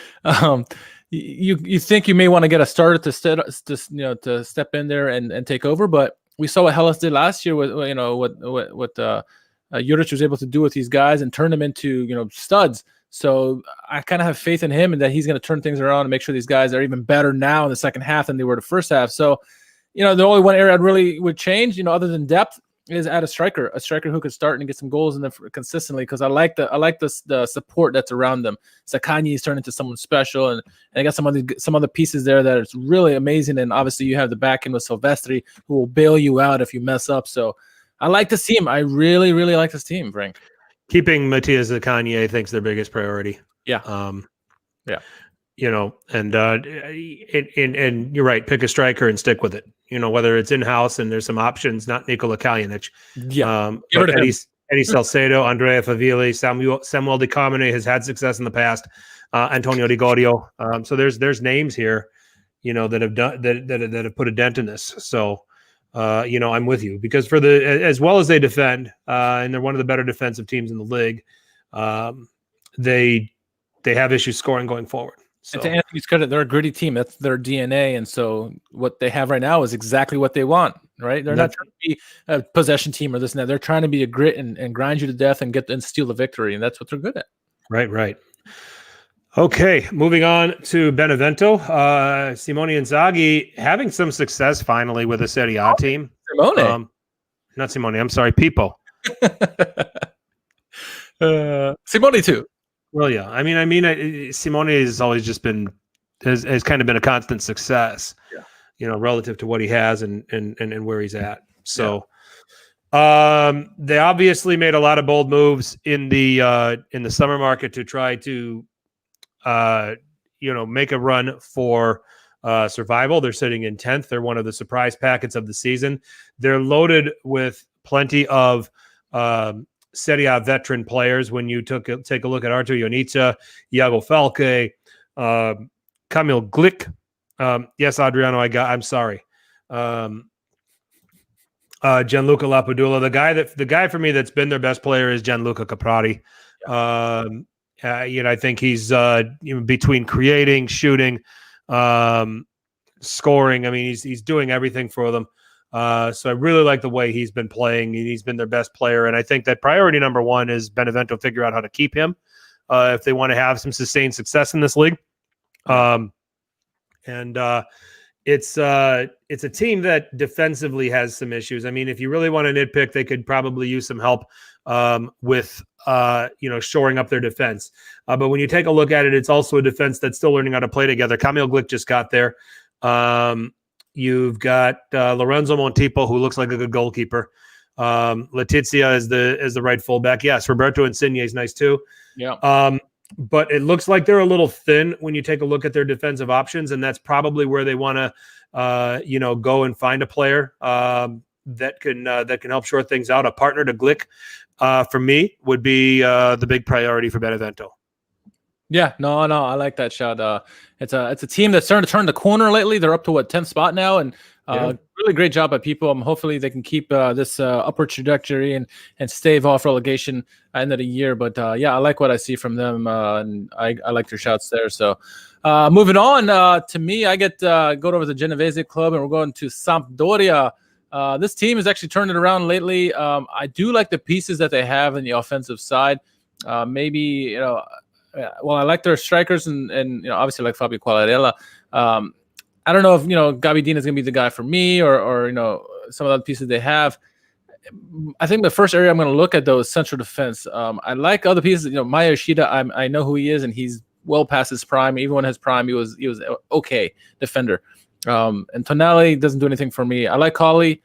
You think you may want to get a starter to step in there and take over, but we saw what Hellas did last year with what Juric was able to do with these guys and turn them into studs. So I kind of have faith in him and that he's going to turn things around and make sure these guys are even better now in the second half than they were the first half. So the only one area I really would change, other than depth, is add a striker who could start and get some goals in them consistently, because I like the support that's around them. ceane is turned into someone special, and I got some other pieces there that is really amazing. And obviously you have the back end with Silvestri, who will bail you out if you mess up. So I like this team. I really, really like this team, Frank. Keeping Matthias ceane, I think, is their biggest priority. Yeah. And you're right. Pick a striker and stick with it. Whether it's in house and there's some options, not Nikola Kalinic. Yeah. But Eddie Salcedo, Andrea Favilli, Samuel Di Carmine has had success in the past. Antonio Di Godio. So there's names here, that have done that have put a dent in this. So I'm with you, because as well as they defend, and they're one of the better defensive teams in the league, they have issues scoring going forward. So. And to Anthony's credit, they're a gritty team. That's their DNA. And so what they have right now is exactly what they want, right? They're not trying to be a possession team or this and that. They're trying to be a grit and grind you to death and steal the victory. And that's what they're good at. Right. Okay, moving on to Benevento. Simone Inzaghi having some success finally with a Serie A team. Simone. Not Simone. I'm sorry, Pippo. Simone too. Well, yeah. I mean, Simone has always just been has kind of been a constant success, relative to what he has and where he's at. So, they obviously made a lot of bold moves in the summer market to try to, make a run for survival. They're sitting in 10th. They're one of the surprise packets of the season. They're loaded with plenty of Serie A veteran players. When you take a look at Artur Ionita, Iago Falque, Kamil Glick. Yes, Adriano, I'm sorry. Gianluca Lapadula. The guy for me that's been their best player is Gianluca Caprati. I think he's between creating, shooting, scoring. I mean, he's doing everything for them. So I really like the way he's been playing. He's been their best player. And I think that priority number one is Benevento figure out how to keep him if they want to have some sustained success in this league. It's a team that defensively has some issues. I mean, if you really want to nitpick, they could probably use some help with shoring up their defense. But when you take a look at it, it's also a defense that's still learning how to play together. Kamil Glick just got there. You've got Lorenzo Montipo, who looks like a good goalkeeper. Letizia is the right fullback. Yes, Roberto Insigne is nice too. Yeah. But it looks like they're a little thin when you take a look at their defensive options, and that's probably where they want to, go and find a player that can help short things out. A partner to Glick, for me, would be the big priority for Benevento. Yeah, no, I like that shot. It's a team that's starting to turn the corner lately. They're up to 10th spot now, and really really great job by people. Hopefully they can keep this upward trajectory and stave off relegation at the end of the year. But yeah, I like what I see from them, and I like their shouts there. So moving on, to me, I go over to the Genovese club, and we're going to Sampdoria. This team has actually turned it around lately. I do like the pieces that they have in the offensive side. Maybe, well, I like their strikers, and obviously I like Fabio Quagliarella. I don't know if Gabbiadini is going to be the guy for me, or some of the pieces they have. I think the first area I'm going to look at though is central defense. I like other pieces. Maya Yoshida, I know who he is, and he's well past his prime. Even when his prime, he was okay defender. And Tonali doesn't do anything for me. I like Colley,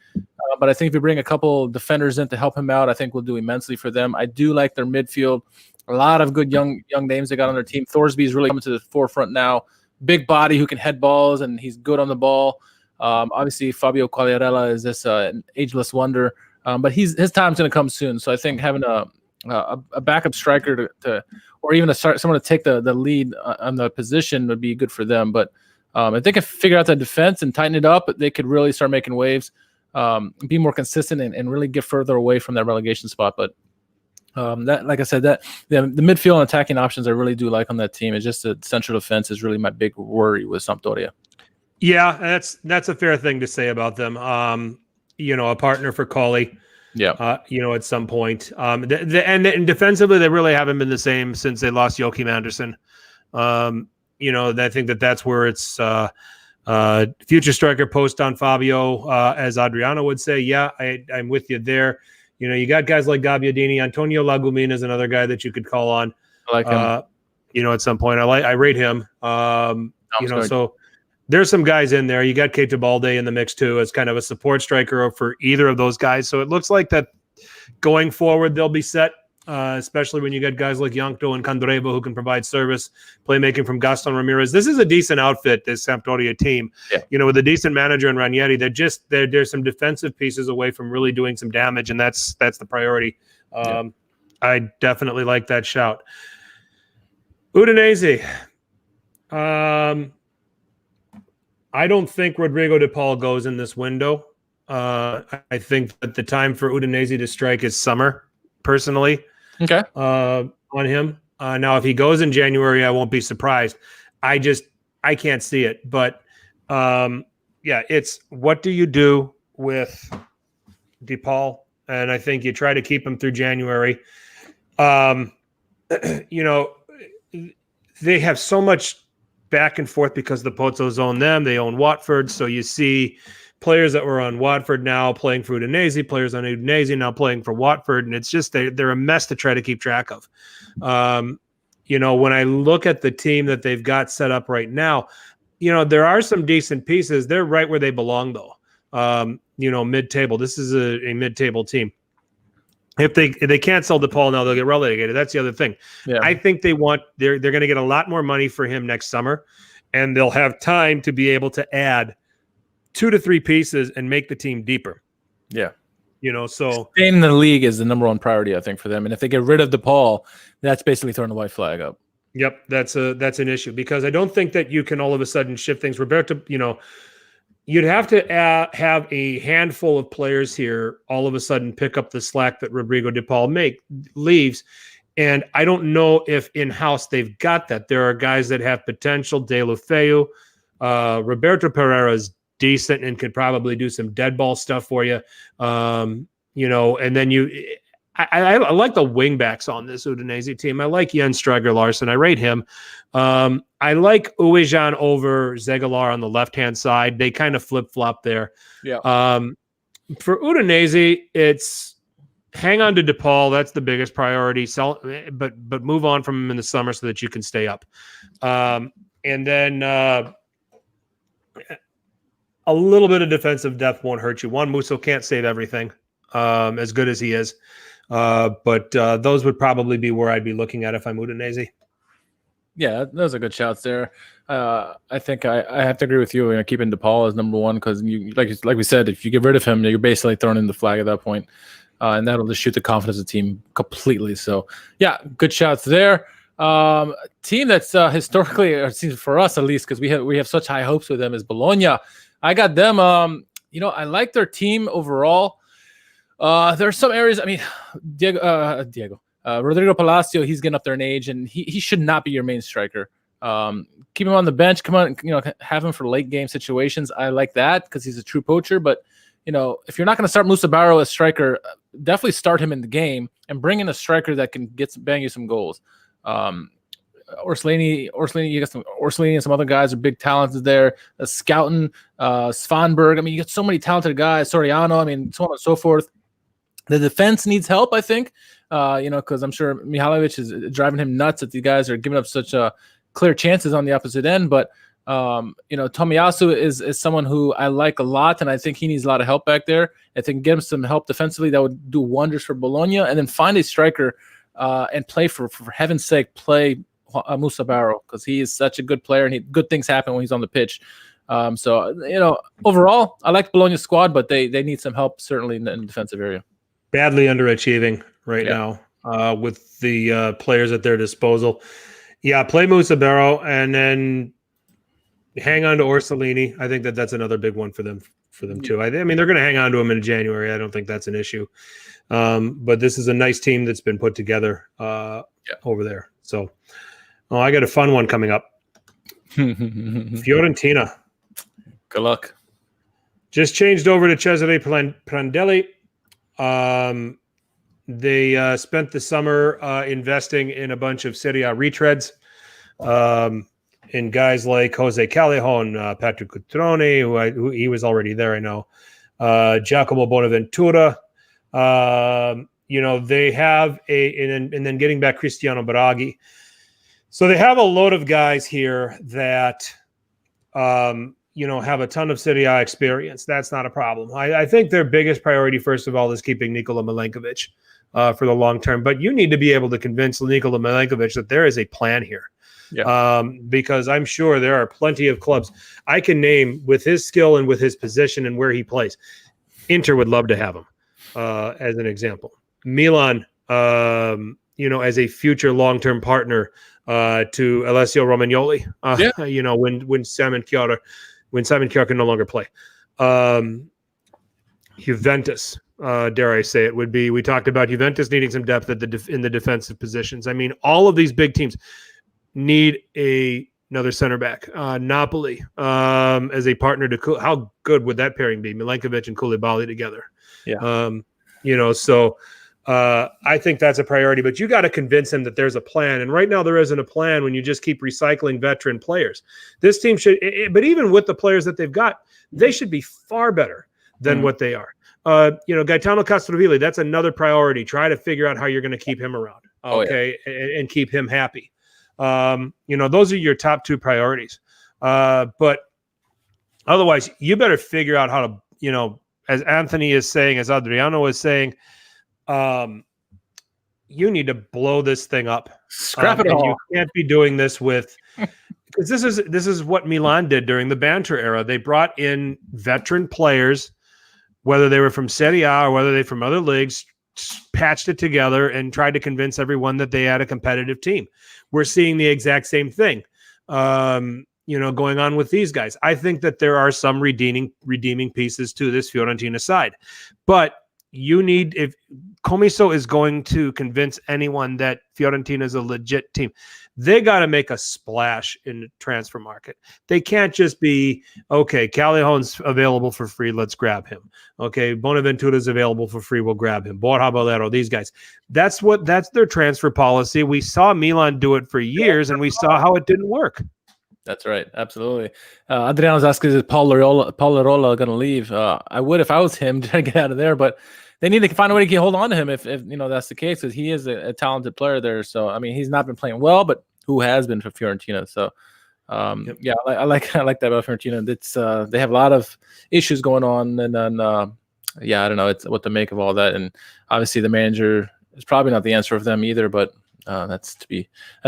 but I think if we bring a couple defenders in to help him out, I think we'll do immensely for them. I do like their midfield. A lot of good young names they got on their team. Thorsby's really coming to the forefront now. Big body who can head balls, and he's good on the ball. Obviously, Fabio Quagliarella is this an ageless wonder, but his time's going to come soon. So I think having a backup striker to or even someone to take the lead on the position would be good for them. But if they can figure out that defense and tighten it up, they could really start making waves, be more consistent, and really get further away from that relegation spot. But that, like I said, that the midfield and attacking options I really do like on that team. It's just the central defense is really my big worry with Sampdoria. Yeah, that's a fair thing to say about them. A partner for Colley. Yeah. At some point. And defensively, they really haven't been the same since they lost Joachim Andersen. I think that's where it's future striker post on Fabio, as Adriano would say. Yeah, I'm with you there. You got guys like Gabbiadini. Antonio Lagumina is another guy that you could call on. I like him. At some point. I rate him. So there's some guys in there. You got Keita Balde in the mix too as kind of a support striker for either of those guys. So it looks like that going forward they'll be set. Especially when you get guys like Yankto and Candreva who can provide service, playmaking from Gaston Ramirez. This is a decent outfit, this Sampdoria team. Yeah. With a decent manager in Ranieri, there's some defensive pieces away from really doing some damage, and that's the priority. I definitely like that shout. Udinese. I don't think Rodrigo De Paul goes in this window. I think that the time for Udinese to strike is summer, personally. Okay. On him. Now, if he goes in January, I won't be surprised. I can't see it. But it's what do you do with DePaul? And I think you try to keep him through January. They have so much back and forth because the Pozzos own them. They own Watford. So you see players that were on Watford now playing for Udinese, players on Udinese now playing for Watford, and it's just they're a mess to try to keep track of. When I look at the team that they've got set up right now, there are some decent pieces. They're right where they belong, though. Mid-table. This is a mid-table team. If they can't sell DePaul now, they'll get relegated. That's the other thing. Yeah. I think they're going to get a lot more money for him next summer, and they'll have time to be able to add 2 to 3 pieces and make the team deeper. Yeah. So staying in the league is the number one priority, I think, for them. And if they get rid of DePaul, that's basically throwing the white flag up. Yep. That's an issue because I don't think that you can all of a sudden shift things. Roberto, you'd have to have a handful of players here all of a sudden pick up the slack that Rodrigo De Paul leaves. And I don't know if in-house they've got that. There are guys that have potential. De Lufeu, Roberto Pereira's decent and could probably do some dead ball stuff for you. And then I like the wing backs on this Udinese team. I like Jens Stryger Larsen. I rate him. I like Uejan over Zegalar on the left-hand side. They kind of flip-flop there. Yeah. For Udinese, it's hang on to DePaul. That's the biggest priority. Sell, but move on from him in the summer so that you can stay up. And then a little bit of defensive depth won't hurt you. Juan Musso can't save everything, as good as he is. But those would probably be where I'd be looking at if I'm Udinese. Yeah, those are good shouts there. I think I have to agree with you. Keeping DePaul as number one because, like we said, if you get rid of him, you're basically throwing in the flag at that point. And that'll just shoot the confidence of the team completely. So, yeah, good shouts there. Team that's historically, or seems for us at least, because we have such high hopes with them, is Bologna. I got them. I like their team overall. There are some areas. I mean, Rodrigo Palacio, he's getting up there in age, and he should not be your main striker. Keep him on the bench. Come on, have him for late game situations. I like that because he's a true poacher. But if you're not going to start Musa Barrow as striker, definitely start him in the game and bring in a striker that can bang you some goals. Orsolini, you got some Orsolini and some other guys are big talents there. Scouten, Svanberg. I mean, you got so many talented guys. Soriano. I mean, so on and so forth. The defense needs help, I think. Because I'm sure Mihailovic is driving him nuts that these guys are giving up such clear chances on the opposite end. But Tomiyasu is someone who I like a lot, and I think he needs a lot of help back there. I think get him some help defensively that would do wonders for Bologna, and then find a striker and play for heaven's sake, play Musa Barrow, because he is such a good player, and good things happen when he's on the pitch. Overall, I like Bologna's squad, but they need some help certainly in the defensive area. Badly underachieving right now with the players at their disposal. Yeah, play Musa Barrow and then hang on to Orsolini. I think that's another big one for them too. I mean, they're going to hang on to him in January. I don't think that's an issue. But this is a nice team that's been put together over there. So, I got a fun one coming up. Fiorentina. Good luck. Just changed over to Cesare Prandelli. They spent the summer investing in a bunch of Serie A retreads in guys like Jose Callejon, Patrick Cutrone, who he was already there, I know, Giacomo Bonaventura. They have and then getting back Cristiano Baraghi. So they have a load of guys here that have a ton of Serie A experience. That's not a problem. I think their biggest priority, first of all, is keeping Nikola Milenkovic for the long term. But you need to be able to convince Nikola Milenkovic that there is a plan here. Yeah. Because I'm sure there are plenty of clubs I can name with his skill and with his position and where he plays. Inter would love to have him as an example. Milan, as a future long-term partner to Alessio Romagnoli, when Simon Kjaer can no longer play. Juventus, dare I say it, would be, we talked about Juventus needing some depth in the defensive positions. I mean, all of these big teams need another center back. Napoli as a partner to how good would that pairing be? Milenkovic and Koulibaly together. Yeah. I think that's a priority, but you got to convince him that there's a plan. And right now there isn't a plan when you just keep recycling veteran players. This team should, but even with the players that they've got, they should be far better than what they are. Gaetano Castrovilli, that's another priority. Try to figure out how you're going to keep him around. Okay. And keep him happy. Those are your top two priorities. But otherwise you better figure out how to, as Anthony is saying, as Adriano is saying, you need to blow this thing up. Scrap it all. You can't be doing this because this is what Milan did during the banter era. They brought in veteran players, whether they were from Serie A or whether they from other leagues, patched it together and tried to convince everyone that they had a competitive team. We're seeing the exact same thing, going on with these guys. I think that there are some redeeming pieces to this Fiorentina side, but if Comiso is going to convince anyone that Fiorentina is a legit team, they got to make a splash in the transfer market. They can't just be, okay, Callejon's available for free, let's grab him. Okay, Bonaventura's available for free, we'll grab him. Borja Valero, these guys. That's their transfer policy. We saw Milan do it for years, and we saw how it didn't work. That's right. Absolutely. Adriano's asking, is Paul Larola going to leave? I would if I was him, trying to get out of there, but they need to find a way to hold on to him if that's the case, because he is a talented player there. So, I mean, he's not been playing well, but who has been for Fiorentina? So, yeah, I like that about Fiorentina. It's they have a lot of issues going on, and then I don't know what to make of all that. And obviously, the manager is probably not the answer for them either. But that's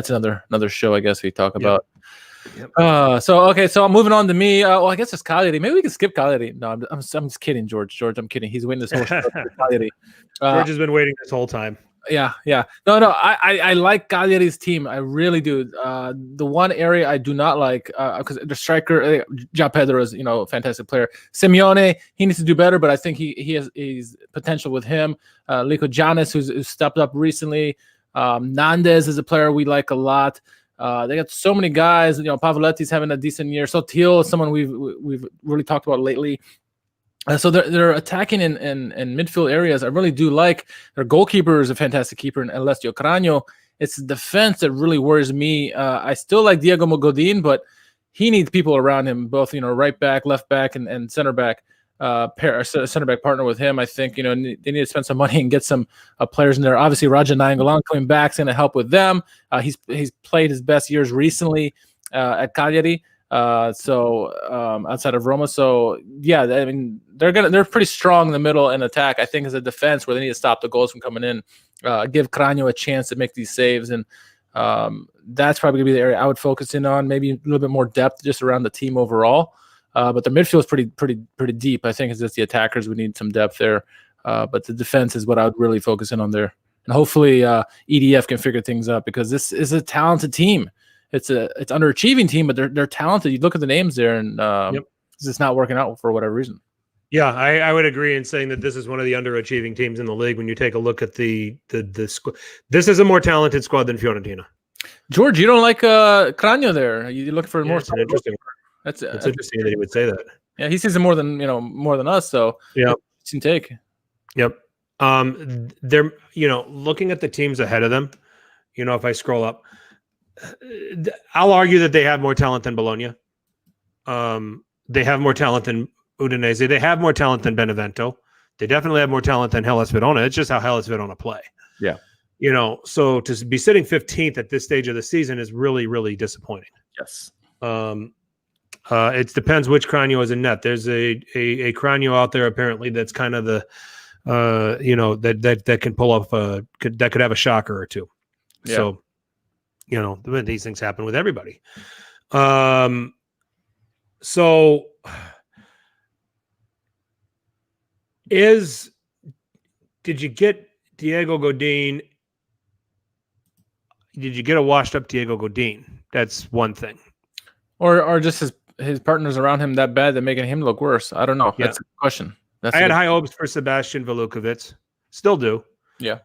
another show, I guess, we talk about. Yep. So I'm moving on to me. I guess it's Cagliari. Maybe we can skip Cagliari. No, I'm just kidding, George. I'm kidding. He's waiting this whole show. Cagliari. George has been waiting this whole time. Yeah. No. I like Cagliari's team. I really do. The one area I do not like, because the striker, Ja Pedro is, a fantastic player. Simeone, he needs to do better, but I think he's potential with him. Lico Giannis, who's stepped up recently. Nandez is a player we like a lot. They got so many guys. Pavoletti's having a decent year. Sotil is someone we've really talked about lately. So they're attacking in midfield areas. I really do like. Their goalkeeper is a fantastic keeper in Alessio Cragno. It's the defense that really worries me. I still like Diego Godin, but he needs people around him, both right back, left back, and center back. Center back partner with him. I think they need to spend some money and get some players in there. Obviously, Raja Nainggolan coming back is going to help with them. He's played his best years recently at Cagliari. Outside of Roma. So yeah, I mean they're pretty strong in the middle and attack. I think as a defense where they need to stop the goals from coming in, give Cragno a chance to make these saves, and that's probably gonna be the area I would focus in on. Maybe a little bit more depth just around the team overall. But the midfield is pretty deep. I think it's just the attackers we need some depth there. But the defense is what I would really focus in on there. And hopefully EDF can figure things out, because this is a talented team. It's underachieving team, but they're talented. You look at the names there, and it's just not working out for whatever reason. Yeah, I would agree in saying that this is one of the underachieving teams in the league. When you take a look at the squad, this is a more talented squad than Fiorentina. George, you don't like Cragno there? You look for more. It's interesting. It's interesting that he would say that. Yeah, he sees it more than us. So yeah, interesting take. Yep. They're looking at the teams ahead of them. If I scroll up, I'll argue that they have more talent than Bologna. They have more talent than Udinese. They have more talent than Benevento. They definitely have more talent than Hellas Verona. It's just how Hellas Verona play. Yeah. So to be sitting 15th at this stage of the season is really, really disappointing. Yes. It depends which Cragno is in net. There's a Cragno out there apparently that's kind of the that can pull off that could have a shocker or two. Yeah. So these things happen with everybody. So did you get Diego Godin? Did you get a washed up Diego Godin? That's one thing. Or just his partners around him that bad that making him look worse. I don't know. Yeah. That's a question. I had high hopes for Sebastian Velukovic. Still do. Yeah.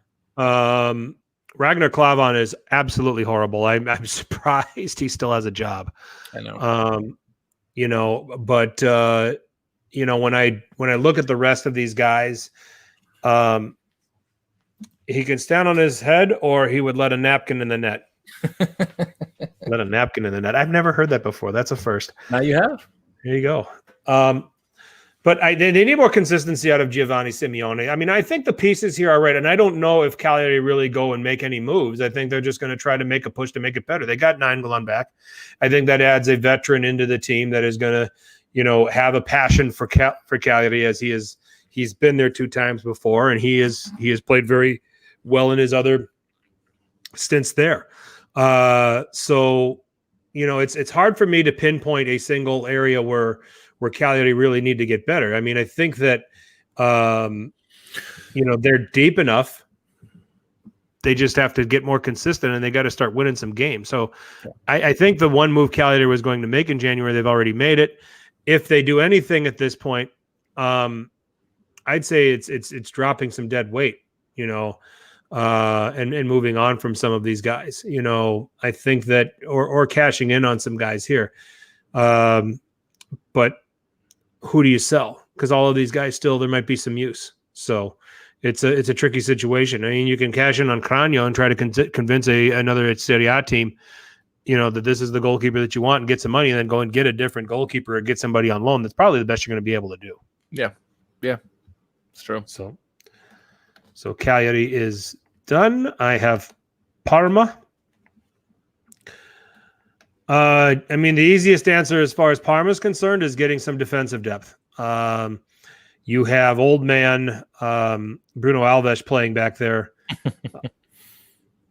Ragnar Klavan is absolutely horrible. I'm surprised he still has a job. I know. But when I look at the rest of these guys, he can stand on his head, or he would let a napkin in the net. Let a napkin in the net. I've never heard that before. That's a first. Now you have. There you go. But they need more consistency out of Giovanni Simeone. I mean, I think the pieces here are right, and I don't know if Cagliari really go and make any moves. I think they're just going to try to make a push to make it better. They got Nainggolan back. I think that adds a veteran into the team that is going to, have a passion for Cagliari, as he's been there 2 times before, and he has played very well in his other stints there. So it's hard for me to pinpoint a single area where Cagliari really need to get better. I mean, I think that, they're deep enough. They just have to get more consistent, and they got to start winning some games. So I think the one move Cagliari was going to make in January, they've already made it. If they do anything at this point, I'd say it's dropping some dead weight, and moving on from some of these guys. I think that, or cashing in on some guys here. But who do you sell? Because all of these guys still, there might be some use. So it's a tricky situation. I mean, you can cash in on Cragno and try to convince another Serie A team, that this is the goalkeeper that you want, and get some money, and then go and get a different goalkeeper or get somebody on loan. That's probably the best you're going to be able to do. Yeah, it's true. So Cagliari is done. I have Parma. I mean, the easiest answer as far as Parma is concerned is getting some defensive depth. You have old man Bruno Alves playing back there,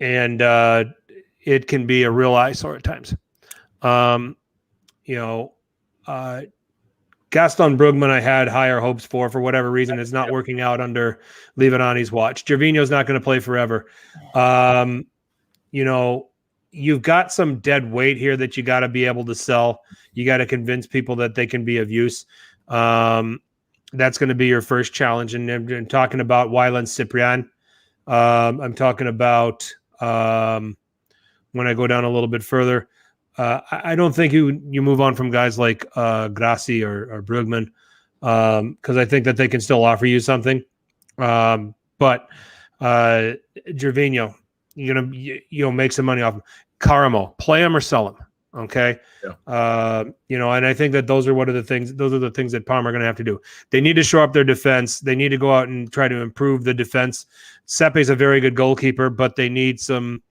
and it can be a real eyesore at times. Gaston Brugman, I had higher hopes for whatever reason. It's not working out under Liverani's watch. Gervinho's not going to play forever. You've got some dead weight here that you got to be able to sell. You got to convince people that they can be of use. That's going to be your first challenge. And I'm talking about Wyland Cyprian. I'm talking about when I go down a little bit further. I don't think you move on from guys like Grassi or Brugman because I think that they can still offer you something. But Gervinho, you'll make some money off him. Caramo, play him or sell him. Okay. Yeah. And I think that those are the things that Parma are going to have to do. They need to shore up their defense. They need to go out and try to improve the defense. Sepe's a very good goalkeeper, but they need some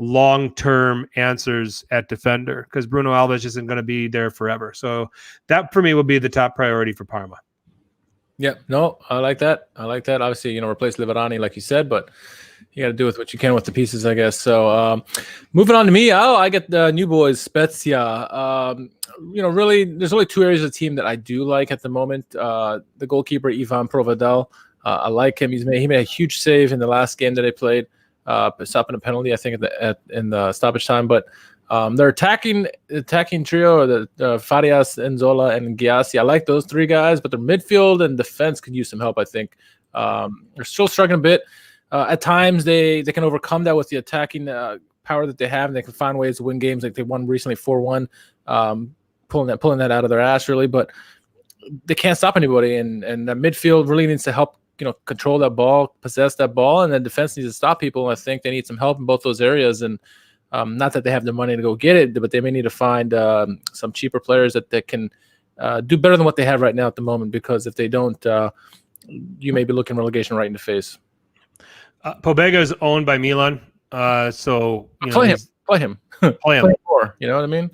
long-term answers at defender because Bruno Alves isn't going to be there forever. So that for me will be the top priority for Parma. Yeah, no, I like that. Obviously, replace Liverani like you said, but you got to do with what you can with the pieces, I guess. So moving on to me, I get the new boys, Spezia. Really, there's only two areas of the team that I do like at the moment. The goalkeeper, Ivan Provedel. I like him. He made a huge save in the last game that they played. Stopping a penalty, I think, in the stoppage time. But their attacking trio, the Farias, Enzola, and Gyasi. I like those three guys, but their midfield and defense could use some help, I think. They're still struggling a bit. At times, they can overcome that with the attacking power that they have, and they can find ways to win games like they won recently 4-1, pulling that out of their ass, really. But they can't stop anybody, and the midfield really needs to help control that ball, possess that ball, and then defense needs to stop people. And I think they need some help in both those areas. And not that they have the money to go get it, but they may need to find some cheaper players that can do better than what they have right now at the moment. Because if they don't, you may be looking relegation right in the face. Pobega is owned by Milan, so play him. Play him more. You know what I mean?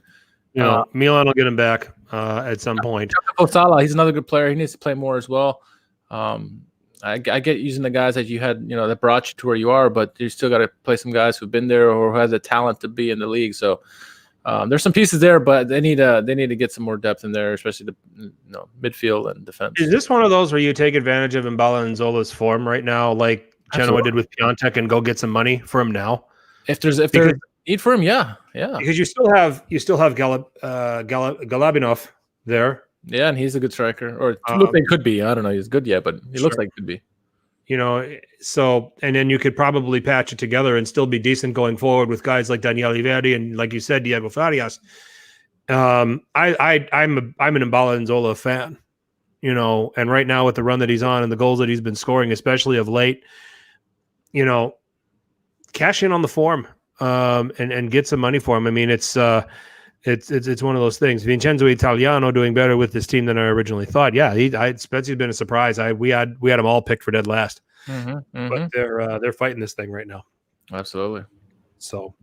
Milan will get him back at some point. Salah, he's another good player. He needs to play more as well. I get using the guys that you had, that brought you to where you are, but you still got to play some guys who've been there or who have the talent to be in the league. So there's some pieces there, but they need to get some more depth in there, especially the midfield and defense. Is this one of those where you take advantage of Mbala and Zola's form right now, like Genoa did with Piontek, and go get some money for him now? If there's need for him, yeah. Because you still have Galabinov there. Yeah, and he's a good striker. Or looks like could be. I don't know. He's good yet, but he looks like he could be. So and then you could probably patch it together and still be decent going forward with guys like Daniele Verdi and, like you said, Diego Farias. I'm an Mbala and Zola fan, and right now with the run that he's on and the goals that he's been scoring, especially of late, cash in on the form and get some money for him. I mean, it's one of those things. Vincenzo Italiano doing better with this team than I originally thought. Yeah, Spezia's been a surprise. We had them all picked for dead last, but they're fighting this thing right now. Absolutely. So,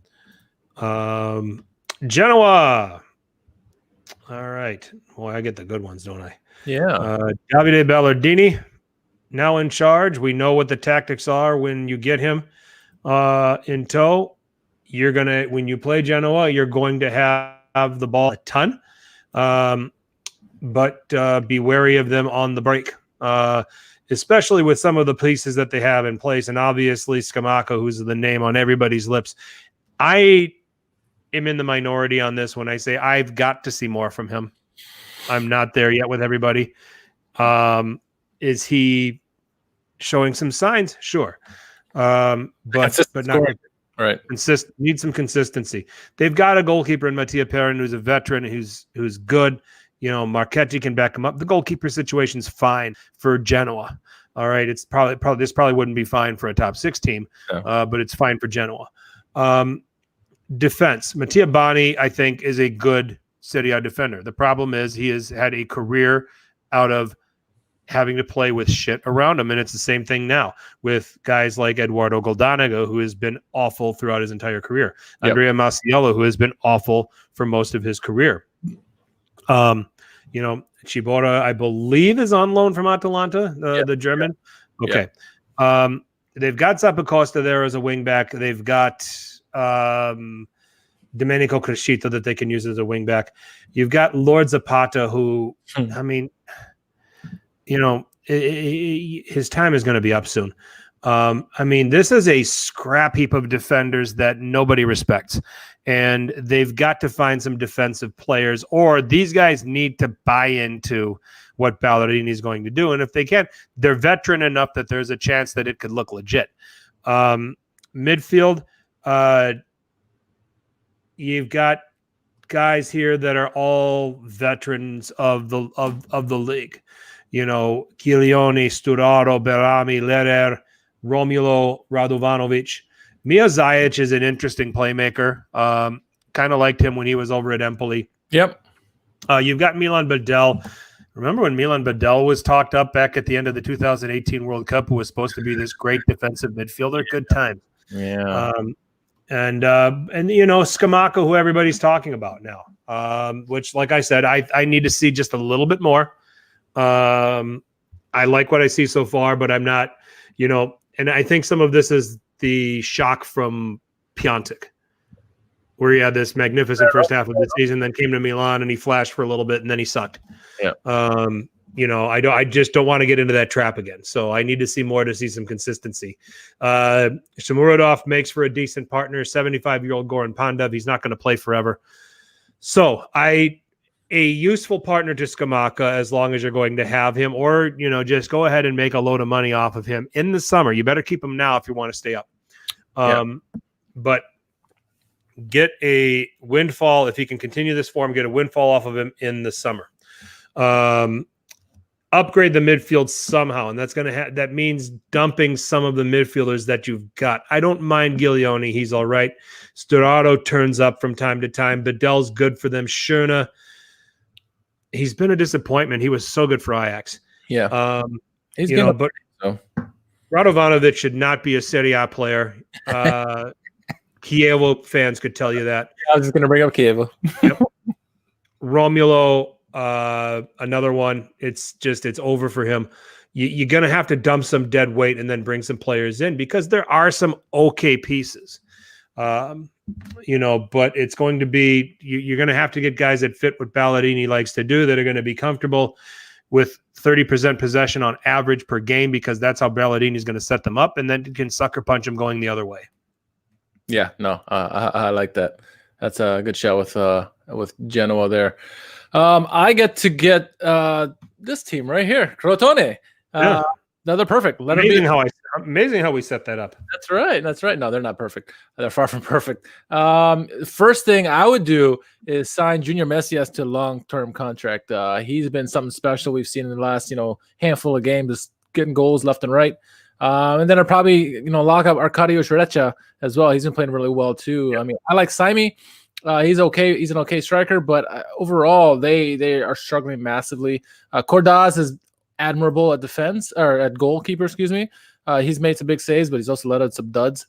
Genoa. All right. Boy, I get the good ones, don't I? Yeah. Davide Ballardini now in charge. We know what the tactics are when you get him in tow. When you play Genoa, you're going to have the ball a ton, but be wary of them on the break, especially with some of the pieces that they have in place. And obviously Scamacca, who's the name on everybody's lips. I am in the minority on this when I say I've got to see more from him. I'm not there yet with everybody. Is he showing some signs? Sure. But not right. Need some consistency. They've got a goalkeeper in Mattia Perrin who's a veteran, who's good. Marchetti can back him up. The goalkeeper situation's fine for Genoa. All right, it's probably this wouldn't be fine for a top 6 team, but it's fine for Genoa. Defense. Mattia Bani, I think, is a good Serie A defender. The problem is he has had a career out of having to play with shit around him, and it's the same thing now with guys like Eduardo Goldanaga, who has been awful throughout his entire career. Yep. Andrea Masiello, who has been awful for most of his career. Chibora, I believe, is on loan from Atalanta, the German. Okay. They've got Zappacosta there as a wingback. They've got Domenico Crescito that they can use as a wing back. You've got Lord Zapata, who, I mean, his time is going to be up soon. I mean, this is a scrap heap of defenders that nobody respects, and they've got to find some defensive players, or these guys need to buy into what Ballerini is going to do. And if they can't, they're veteran enough that there's a chance that it could look legit. Midfield, you've got guys here that are all veterans of the league. Chiglioni, Sturaro, Berami, Lerer, Romulo, Radovanovic. Mia Zajic is an interesting playmaker. Kind of liked him when he was over at Empoli. Yep. You've got Milan Badel. Remember when Milan Badel was talked up back at the end of the 2018 World Cup, who was supposed to be this great defensive midfielder? Good time. Yeah. And Scamacca, who everybody's talking about now, which, like I said, I need to see just a little bit more. I like what I see so far, but I'm not, and I think some of this is the shock from Piontek, where he had this magnificent first half of the season, then came to Milan and he flashed for a little bit and then he sucked. Yeah. I just don't want to get into that trap again. So I need to see more to see some consistency. Shamurodov makes for a decent partner, 75-year-old Goran Pandev. He's not going to play forever. So a useful partner to Scamacca as long as you're going to have him, or, just go ahead and make a load of money off of him in the summer. You better keep him now if you want to stay up. But get a windfall. If he can continue this form, get a windfall off of him in the summer. Upgrade the midfield somehow, and that's going to that means dumping some of the midfielders that you've got. I don't mind Chiglioni; he's all right. Sturaro turns up from time to time. Badel's good for them. Schöne, he's been a disappointment. He was so good for Ajax. Yeah, but Radovanovic should not be a Serie A player. Chievo fans could tell you that. I was just going to bring up Chievo. Yep. Romulo. Another one. It's over for him. You're going to have to dump some dead weight and then bring some players in, because there are some okay pieces, but it's going to be, you're going to have to get guys that fit what Ballerini likes to do, that are going to be comfortable with 30% possession on average per game, because that's how Ballerini is going to set them up, and then can sucker punch them going the other way. Yeah, no, I like that. That's a good shout with Genoa there. I get this team right here, Crotone. Another perfect. Amazing how we set that up. That's right. No, they're not perfect. They're far from perfect. First thing I would do is sign Junior Messias to a long-term contract. He's been something special we've seen in the last, handful of games, just getting goals left and right. And then I'll probably, lock up Arkadiusz Recha as well. He's been playing really well too. Yeah. I mean, I like Saimi. He's okay. He's an okay striker, but overall they are struggling massively. Cordaz is admirable at defense, or at goalkeeper, excuse me. He's made some big saves, but he's also let out some duds.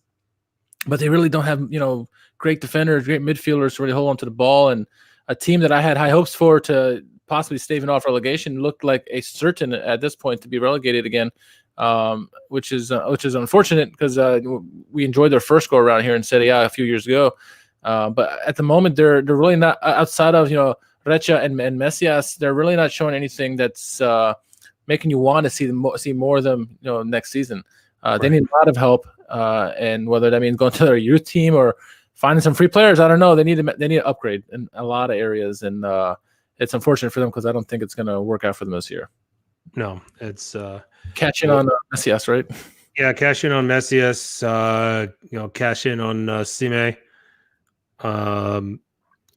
But they really don't have, great defenders, great midfielders to really hold on to the ball. And a team that I had high hopes for to possibly staving off relegation looked like a certain at this point to be relegated again, which is unfortunate, because we enjoyed their first go around here in Serie A few years ago. But at the moment, they're really not, outside of Recha and Messias, they're really not showing anything that's making you want to see more of them next season. Right. They need a lot of help, and whether that means going to their youth team or finding some free players, I don't know. They need to upgrade in a lot of areas, and it's unfortunate for them, because I don't think it's going to work out for them this year. No, it's catch in on Messias, right? Yeah, cash in on Messias. Cash in on ceane.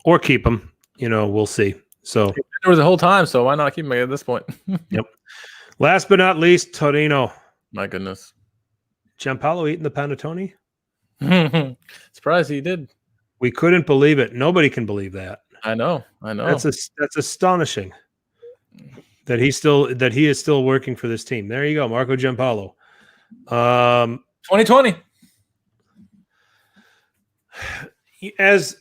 Or keep them, we'll see. So there was the whole time, so why not keep them at this point? Yep. Last but not least, Torino. My goodness. Giampaolo eating the panettone? Surprised he did. We couldn't believe it. Nobody can believe that. I know. That's astonishing that he is still working for this team. There you go, Marco Giampaolo. 2020. As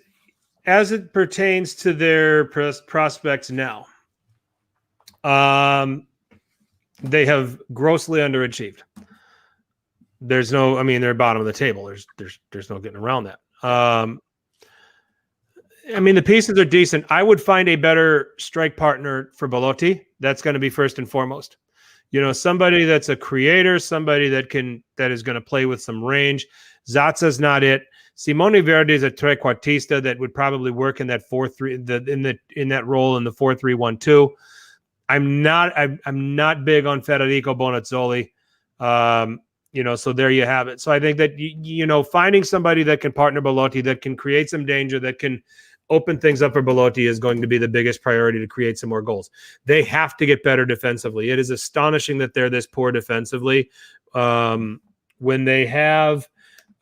it pertains to their prospects now, they have grossly underachieved. They're bottom of the table. There's no getting around that. I mean, the pieces are decent. I would find a better strike partner for Belotti. That's going to be first and foremost. Somebody that's a creator, somebody that is going to play with some range. Zatsa's not it. Simone Verdi is a trequartista that would probably work in that 4-3 in that role in the 4-3-1-2. I'm not big on Federico Bonazzoli. So there you have it. So I think that finding somebody that can partner Belotti, that can create some danger, that can open things up for Belotti is going to be the biggest priority to create some more goals. They have to get better defensively. It is astonishing that they're this poor defensively. When they have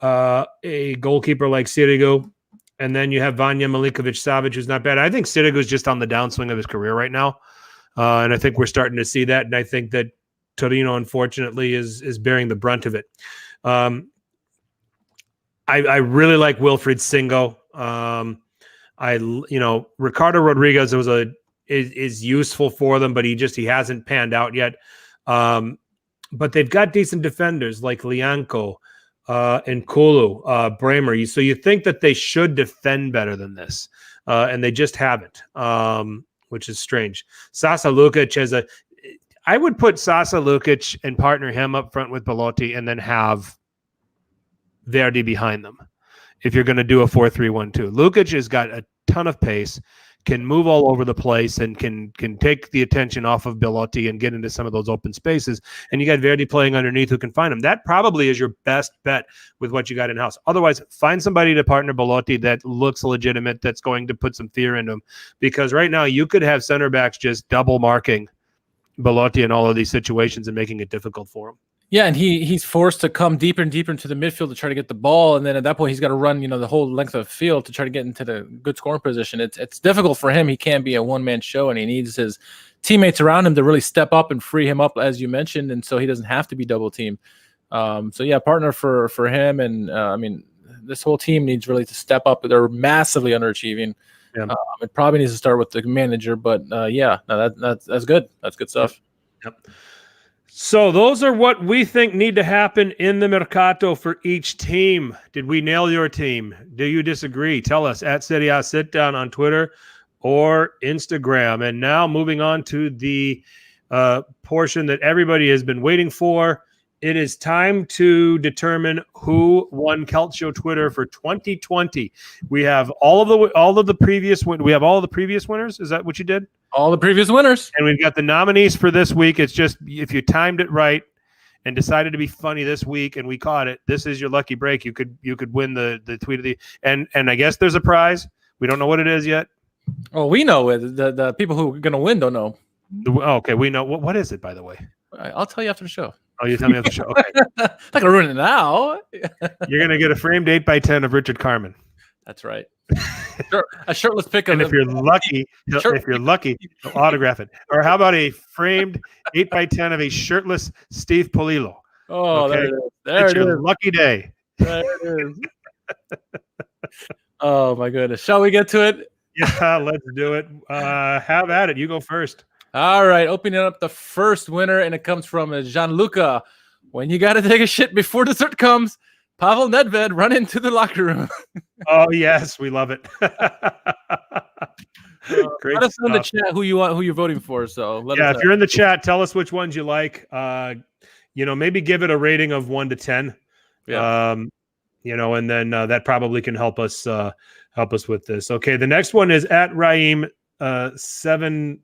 a goalkeeper like Sirigu, and then you have Vanja Milinkovic-Savic, who's not bad. I think Sirigu's just on the downswing of his career right now. And I think we're starting to see that. And I think that Torino, unfortunately, is bearing the brunt of it. I really like Wilfried Singo. Ricardo Rodriguez is useful for them, but he hasn't panned out yet. But they've got decent defenders like Lianco and Kulu, Bremer. So you think that they should defend better than this, and they just haven't, which is strange. Sasa Lukic I would put Sasa Lukic and partner him up front with Belotti, and then have Verdi behind them if you're going to do a 4-3-1-2. Lukic has got a ton of pace, can move all over the place, and can take the attention off of Belotti and get into some of those open spaces. And you got Verdi playing underneath who can find him. That probably is your best bet with what you got in-house. Otherwise, find somebody to partner Belotti that looks legitimate, that's going to put some fear into him. Because right now you could have center backs just double marking Belotti in all of these situations and making it difficult for him. Yeah, and he's forced to come deeper and deeper into the midfield to try to get the ball, and then at that point he's got to run, the whole length of the field to try to get into the good scoring position. It's difficult for him. He can't be a one-man show, and he needs his teammates around him to really step up and free him up, as you mentioned, and so he doesn't have to be double teamed. Partner for him, and this whole team needs really to step up. They're massively underachieving. Yeah. It probably needs to start with the manager, but that's good. That's good stuff. Yep. So those are what we think need to happen in the Mercato for each team. Did we nail your team? Do you disagree? Tell us at Serie A Sitdown on Twitter or Instagram. And now moving on to the portion that everybody has been waiting for. It is time to determine who won Calcio Twitter for 2020. We have all of the previous winners. Is that what you did? All the previous winners. And we've got the nominees for this week. It's just if you timed it right and decided to be funny this week and we caught it, this is your lucky break. You could win the tweet of the and I guess there's a prize. We don't know what it is yet. Oh, we know it. The people who are going to win don't know. Okay, we know. What is it, by the way? I'll tell you after the show. Oh, you tell me after the show. Okay. Not going to ruin it now. You're going to get a framed 8x10 of Richard Carmen. That's right. A shirtless pic of and if you're lucky, he'll autograph it. Or how about a framed 8x10 of a shirtless Steve Polillo? Oh, okay? There it is. Your lucky day. There it is. Oh my goodness. Shall we get to it? Yeah, let's do it. Have at it. You go first. All right. Opening up the first winner, and it comes from Gianluca. When you got to take a shit before dessert comes, Pavel Nedved run into the locker room. Oh yes, we love it. Great let us know in the chat who you're voting for. So if you're in the chat, tell us which ones you like. Maybe give it a rating of 1 to 10. Yeah. And then that probably can help us with this. Okay, the next one is at Raheem 7II.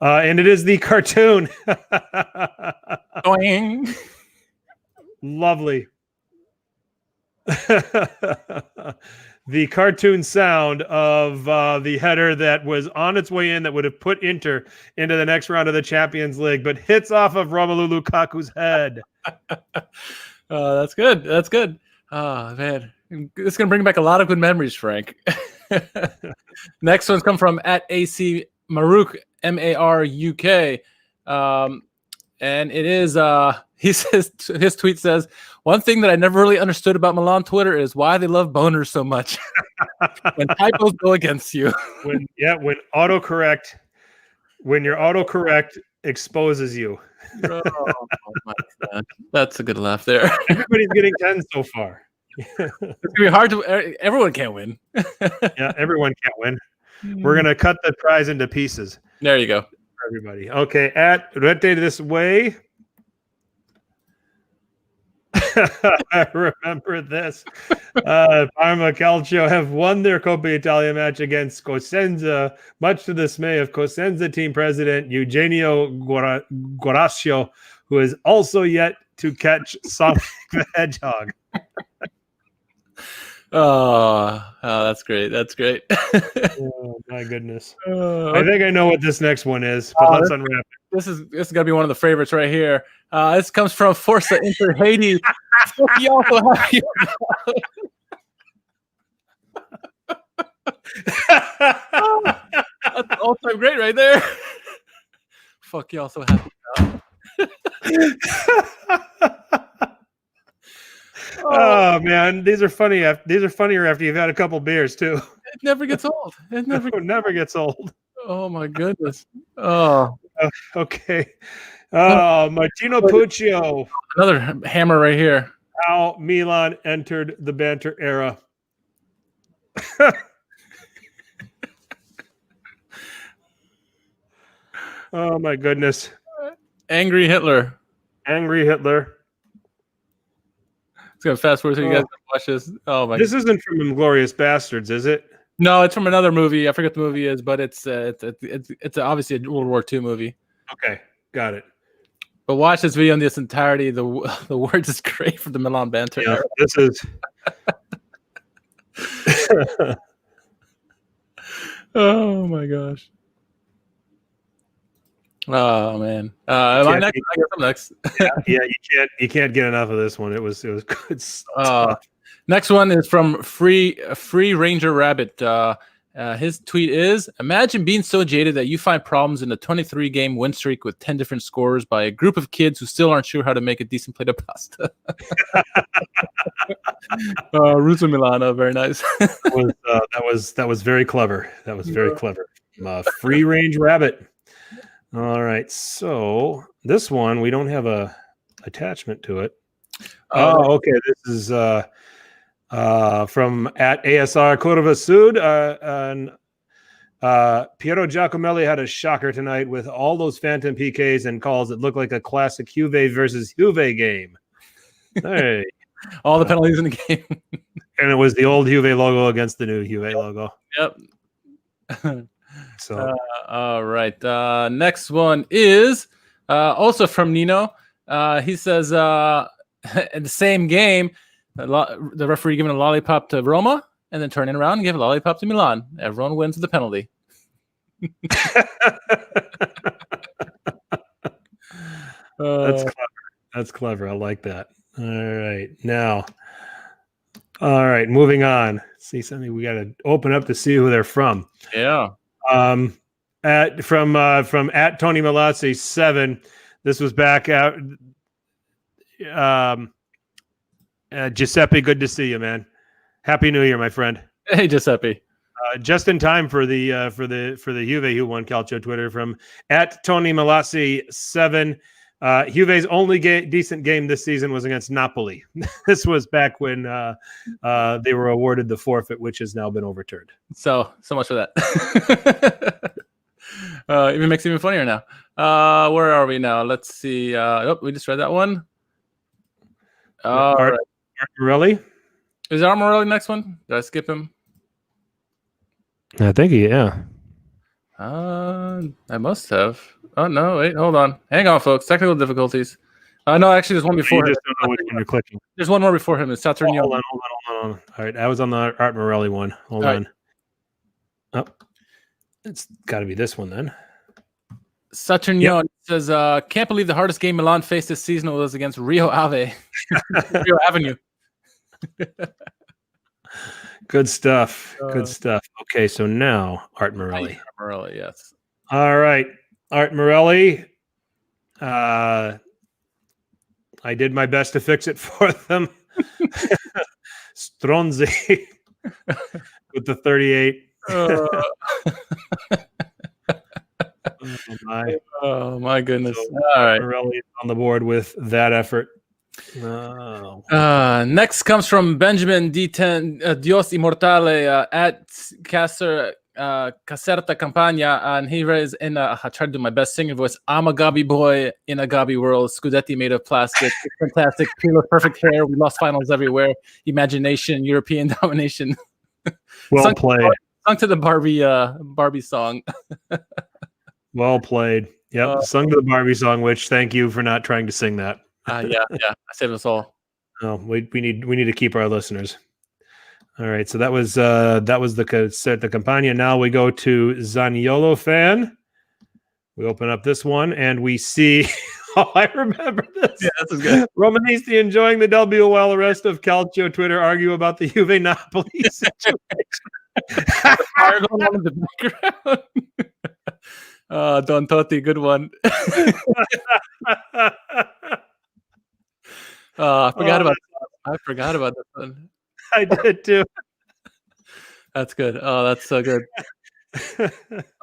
And it is the cartoon. Boing. Lovely. The cartoon sound of the header that was on its way in that would have put Inter into the next round of the Champions League, but hits off of Romelu Lukaku's head. That's good. That's good. Oh, man. It's going to bring back a lot of good memories, Frank. Next one's come from at AC Maruk, MARUK. And it is, he says, his tweet says, one thing that I never really understood about Milan Twitter is why they love boners so much. When typos go against you. when your autocorrect exposes you. Oh my God. That's a good laugh there. Everybody's getting 10 so far. It's gonna be hard to. Everyone can't win. Yeah, everyone can't win. We're gonna cut the prize into pieces. There you go. For everybody. Okay, at Rete this way. I remember this. Parma Calcio have won their Coppa Italia match against Cosenza, much to the dismay of Cosenza team president Eugenio Gorasio, who is also yet to catch Sonic the Hedgehog. Oh, that's great. That's great. Oh my goodness. I think I know what this next one is, but let's unwrap it. This is gotta be one of the favorites right here. This comes from Forza Inter Haiti. You also have that's all-time great right there. Fuck y'all so happy. Oh man, these are funny. These are funnier after you've had a couple beers too. It never gets old. It never Gets old. Oh my goodness. Oh, Okay. Martino Puccio. another hammer right here. How Milan entered the banter era. Oh my goodness. Angry Hitler. Angry Hitler. It's gonna fast forward so you guys can watch this. Oh my! This isn't from Inglourious Bastards, is it? No, it's from another movie. I forget the movie is, but it's obviously a World War II movie. Okay, got it. But watch this video in this entirety. The words is great for the Milan banter. Yeah, this is. Oh my gosh. Oh man. Am I next? I guess I'm next. Yeah, you can't get enough of this one. It was good stuff. Next one is from Free Ranger Rabbit. His tweet is: imagine being so jaded that you find problems in a 23-game win streak with 10 different scorers by a group of kids who still aren't sure how to make a decent plate of pasta. Russo Milano, very nice. that was very clever. That was very clever. Free Range Rabbit. All right, so this one we don't have a attachment to it. Oh, okay. This is from at ASR Curva Sud. And Piero Giacomelli had a shocker tonight with all those phantom PKs and calls. It looked like a classic Juve versus Juve game. Hey, all the penalties in the game, and it was the old Juve logo against the new Juve logo. Yep. So all right. Next one is also from Nino. He says in the same game, the referee giving a lollipop to Roma and then turning around and giving a lollipop to Milan. Everyone wins with the penalty. That's clever. That's clever. I like that. All right. Now, all right. Moving on. See something we got to open up to see who they're from. Yeah. From at Tony Malazzi 7. This was back out. Giuseppe, good to see you, man. Happy New Year, my friend. Hey, Giuseppe. Just in time for the Juve who won Calcio Twitter from at Tony Malazzi 7. Juve's only decent game this season was against Napoli. This was back when they were awarded the forfeit, which has now been overturned. So much for that. Even makes it even funnier now. Where are we now? Let's see. We just read that one. Art Morelli? Is Art Morelli next one? Did I skip him? I think yeah. I must have. Oh no! Wait, hold on. Hang on, folks. Technical difficulties. No, actually, there's one before him. Just don't know which one you're clicking. There's one more before him. It's Saturn. Hold on. All right, I was on the Art Morelli one. Hold on. Oh, it's got to be this one then. Saturnion says, "Can't believe the hardest game Milan faced this season was against Rio Ave, Rio Avenue." Good stuff. Good stuff. Okay, so now Art Morelli. Art Morelli, yes. All right, Art Morelli. I did my best to fix it for them. Stronzi with the 38. Oh my goodness! So all right, Morelli on the board with that effort. No. Next comes from Benjamin D10 Dios Immortale at Caserta Campagna, and he raised in I tried to do my best singing voice. I'm a Gabi boy in a Gabi world. Scudetti made of plastic. It's fantastic. Pirlo's perfect hair. We lost finals everywhere. Imagination, European domination. Well played. Sung to the Barbie song. Well played. Yep, sung to the Barbie song. Which thank you for not trying to sing that. Yeah. I saved us all. Oh, we need to keep our listeners. All right, so that was the Campagna. Now we go to Zaniolo fan. We open up this one and we see. Oh, I remember this. Yeah, this is good. Romanisti enjoying the W while the rest of Calcio Twitter argue about the Juve Napoli situation. Fire going on in the background. Don Totti, good one. I forgot about this one. I did too. That's good. Oh, that's so good.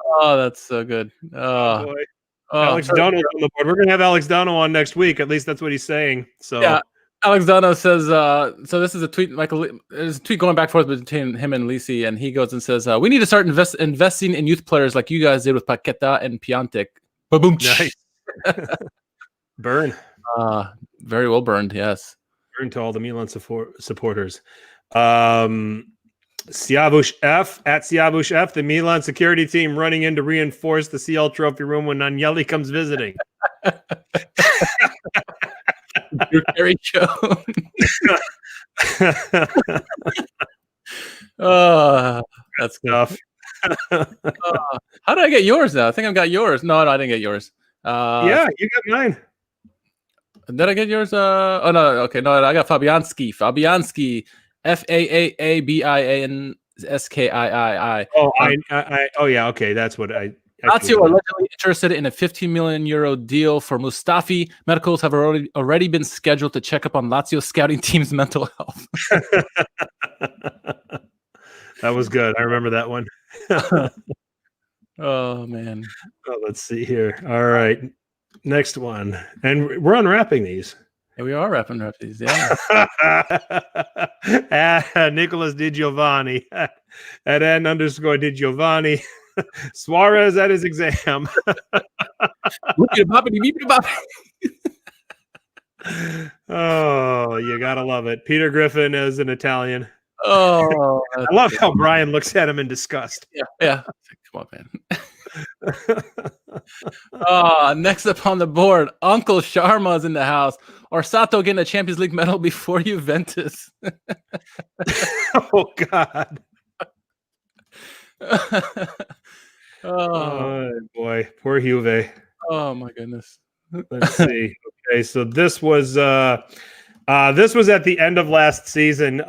Oh, that's so good. Oh boy. Alex Dono on the board. We're gonna have Alex Dono on next week. At least that's what he's saying. So yeah, Alex Dono says. So this is a tweet. Michael, there's a tweet going back and forth between him and Lisi, and he goes and says, "We need to start investing in youth players like you guys did with Paqueta and Piontek." Boom. Nice. Burn. Very well burned. Yes. Burn to all the Milan supporters. Siavush F at Siavush F, the Milan security team running in to reinforce the CL trophy room when Agnelli comes visiting. Your Carey show. That's tough. How did I get yours now? I think I've got yours. No, I didn't get yours. Yeah, you got mine. Did I get yours? Oh no, okay, no, I got Fabianski, Fabianski. Oh yeah, okay, that's what I. Lazio allegedly interested in a 15 million euro deal for Mustafi. Medicals have already been scheduled to check up on Lazio scouting team's mental health. That was good. I remember that one. Oh man. Oh, let's see here. All right, next one, and we're unwrapping these. Yeah, we are wrapping these. Yeah. Nicholas Di Giovanni at N_Di Giovanni. Suarez at his exam. Oh, you gotta love it. Peter Griffin is an Italian. Oh, I love how Brian looks at him in disgust. Yeah. Come on, man. Next up on the board, Uncle Sharma's in the house. Orsato getting a Champions League medal before Juventus. Oh God. Oh boy, poor Juve. Oh my goodness. Let's see. Okay, so this was at the end of last season.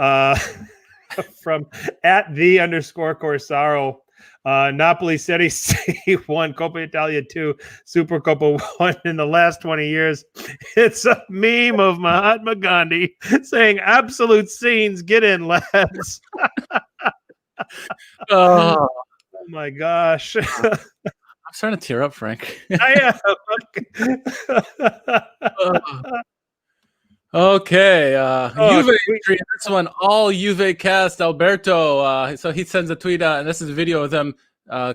From at @the_Corsaro. Napoli Serie C 1, Coppa Italia 2, Supercoppa 1 in the last 20 years. It's a meme of Mahatma Gandhi saying, "Absolute scenes, get in, lads." Oh my gosh. I'm starting to tear up, Frank. I am. Okay, Juve entry. This one, all Juve cast. Alberto. So he sends a tweet out, and this is a video of them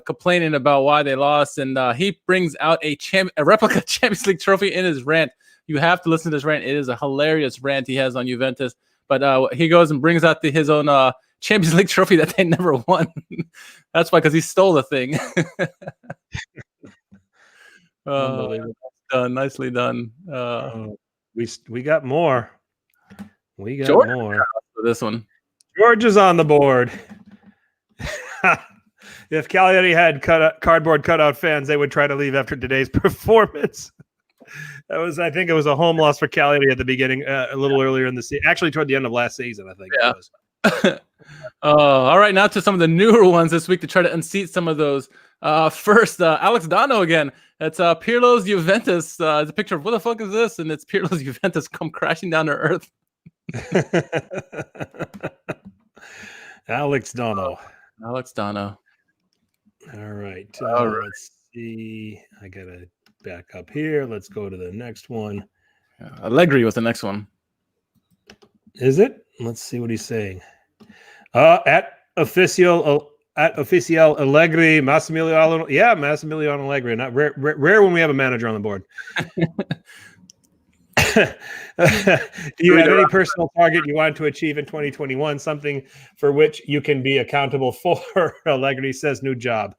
complaining about why they lost, and he brings out a replica Champions League trophy in his rant. You have to listen to this rant. It is a hilarious rant he has on Juventus. But he goes and brings out his own Champions League trophy that they never won. That's why, because he stole the thing. Nicely done. We got more. We got George more for this one. George is on the board. If Cagliari had cardboard cutout fans, they would try to leave after today's performance. I think it was a home loss for Cagliari at the beginning, a little earlier in the season. Actually, toward the end of last season, I think it was. All right, now to some of the newer ones this week to try to unseat some of those. First, Alex Dono again. It's Pirlo's Juventus. It's a picture of what the fuck is this? And it's Pirlo's Juventus come crashing down to earth. Alex Dono. All right. Let's see. I got to back up here. Let's go to the next one. Allegri was the next one. Is it? Let's see what he's saying. At official Allegri, Massimiliano. Yeah, Massimiliano Allegri. Not rare when we have a manager on the board. Do you have any personal target you want to achieve in 2021? Something for which you can be accountable for? Allegri says, new job.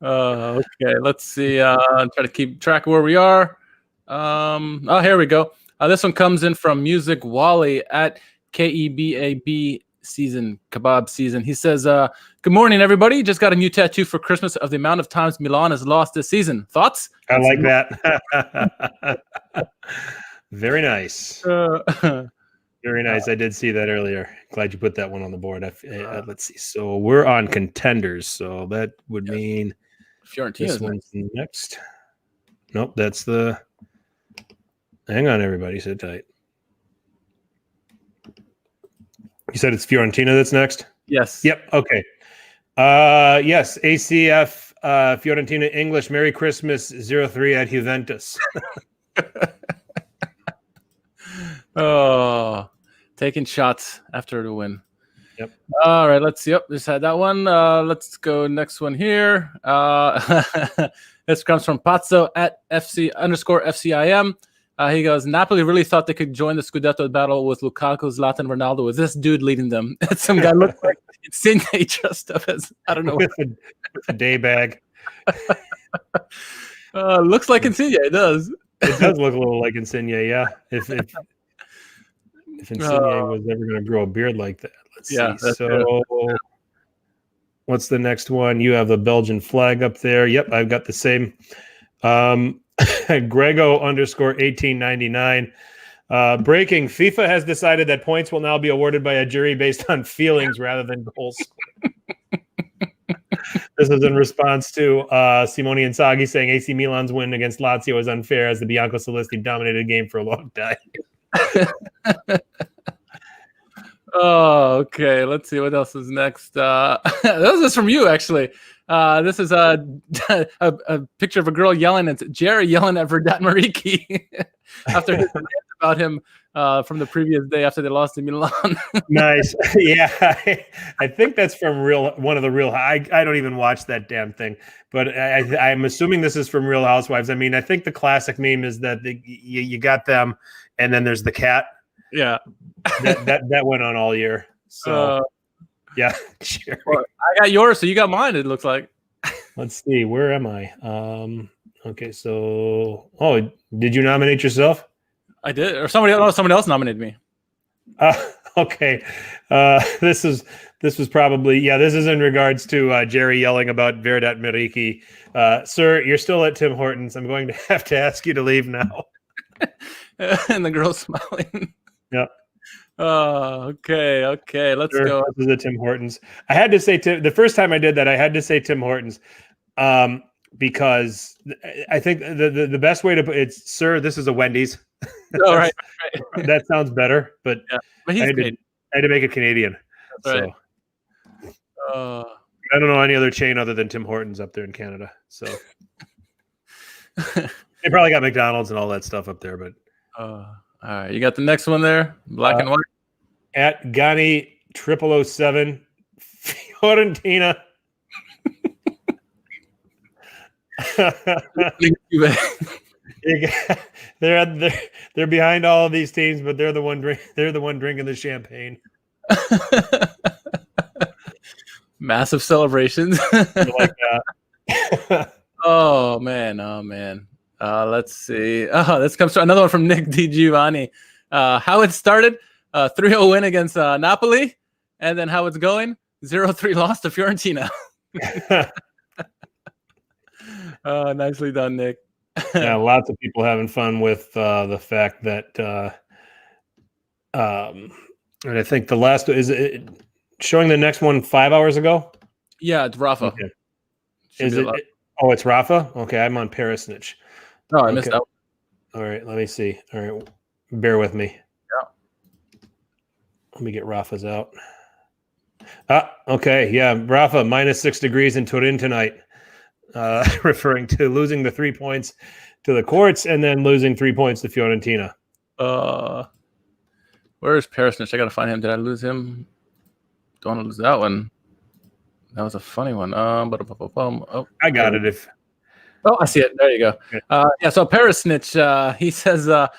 Okay, let's see. Try to keep track of where we are. Here we go. This one comes in from Music Wally at KEBAB season, kebab season. He says, good morning, everybody. Just got a new tattoo for Christmas of the amount of times Milan has lost this season. Thoughts? I like that. Very nice. Very nice. I did see that earlier. Glad you put that one on the board. Let's see. So we're on contenders. So that would mean Fiorentina. This one's next. Nope, that's the. Hang on, everybody. Sit tight. You said it's Fiorentina that's next? Yes. Yep. Okay. Yes. ACF Fiorentina English. Merry Christmas 03 at Juventus. Oh, taking shots after the win. Yep. All right. Let's see. Yep. Just had that one. Let's go next one here. This comes from Pazzo at FC_FCIM. He goes, Napoli really thought they could join the Scudetto battle with Lukaku, Zlatan, Ronaldo, with this dude leading them. Some guy looked like Insigne dressed up as, I don't know. with a day bag. Looks like Insigne. It does. It does look a little like Insigne, yeah. If Insigne was ever going to grow a beard like that. Let's see. So what's the next one? You have the Belgian flag up there. Yep, I've got the same. Grego_1899. Breaking. FIFA has decided that points will now be awarded by a jury based on feelings rather than goals. This is in response to Simone Inzaghi saying AC Milan's win against Lazio is unfair as the Bianco-Celesti dominated the game for a long time. Oh, okay. Let's see what else is next. This is from you, actually. This is a picture of a girl yelling at Jerry yelling at Verdat Mariki after his rant about him from the previous day after they lost to Milan. Nice. Yeah. I think that's from one of the Real. I don't even watch that damn thing, but I'm assuming this is from Real Housewives. I mean, I think the classic meme is that you got them and then there's the cat. Yeah. that went on all year. So yeah, sure. Well, I got yours, so you got mine, it looks like. Let's see, where am I? Okay, so did you nominate yourself? I did, or somebody else nominated me. Okay. This was probably this is in regards to Jerry yelling about Verdat Mariki. Sir, you're still at Tim Hortons. I'm going to have to ask you to leave now. And the girl's smiling. Yep. Okay. Let's go. This is a Tim Hortons. I had to say the first time I did that, I had to say Tim Hortons, because I think the best way to put it's, sir, this is a Wendy's. Oh, right. That sounds better, but he's I had to make it Canadian. That's right. So I don't know any other chain other than Tim Hortons up there in Canada. So they probably got McDonald's and all that stuff up there, but all right, you got the next one there, black and white. At Gani 0007, Fiorentina. They're behind all of these teams, but they're the one drinking the champagne. Massive celebrations. Like that. Oh man. Let's see. This comes to another one from Nick Di Giovanni. How it started, 3-0 win against Napoli, and then how it's going, 0-3 loss to Fiorentina. Nicely done, Nick. Yeah, lots of people having fun with the fact that and I think the last is it showing the next one 5 hours ago? Yeah, it's Rafa. Okay. Is it? Oh, it's Rafa? Okay, I'm on Perisnich. Oh, I missed that. All right, let me see. All right, bear with me. Yeah. Let me get Rafa's out. Okay, yeah, Rafa -6 degrees in Turin tonight. Referring to losing the 3 points to the courts and then losing 3 points to Fiorentina. Where is Perisnitch? I gotta find him. Did I lose him? Don't want to lose that one. That was a funny one. Oh, I got it. Oh, I see it. There you go. Yeah. So Perisnitch, he says, a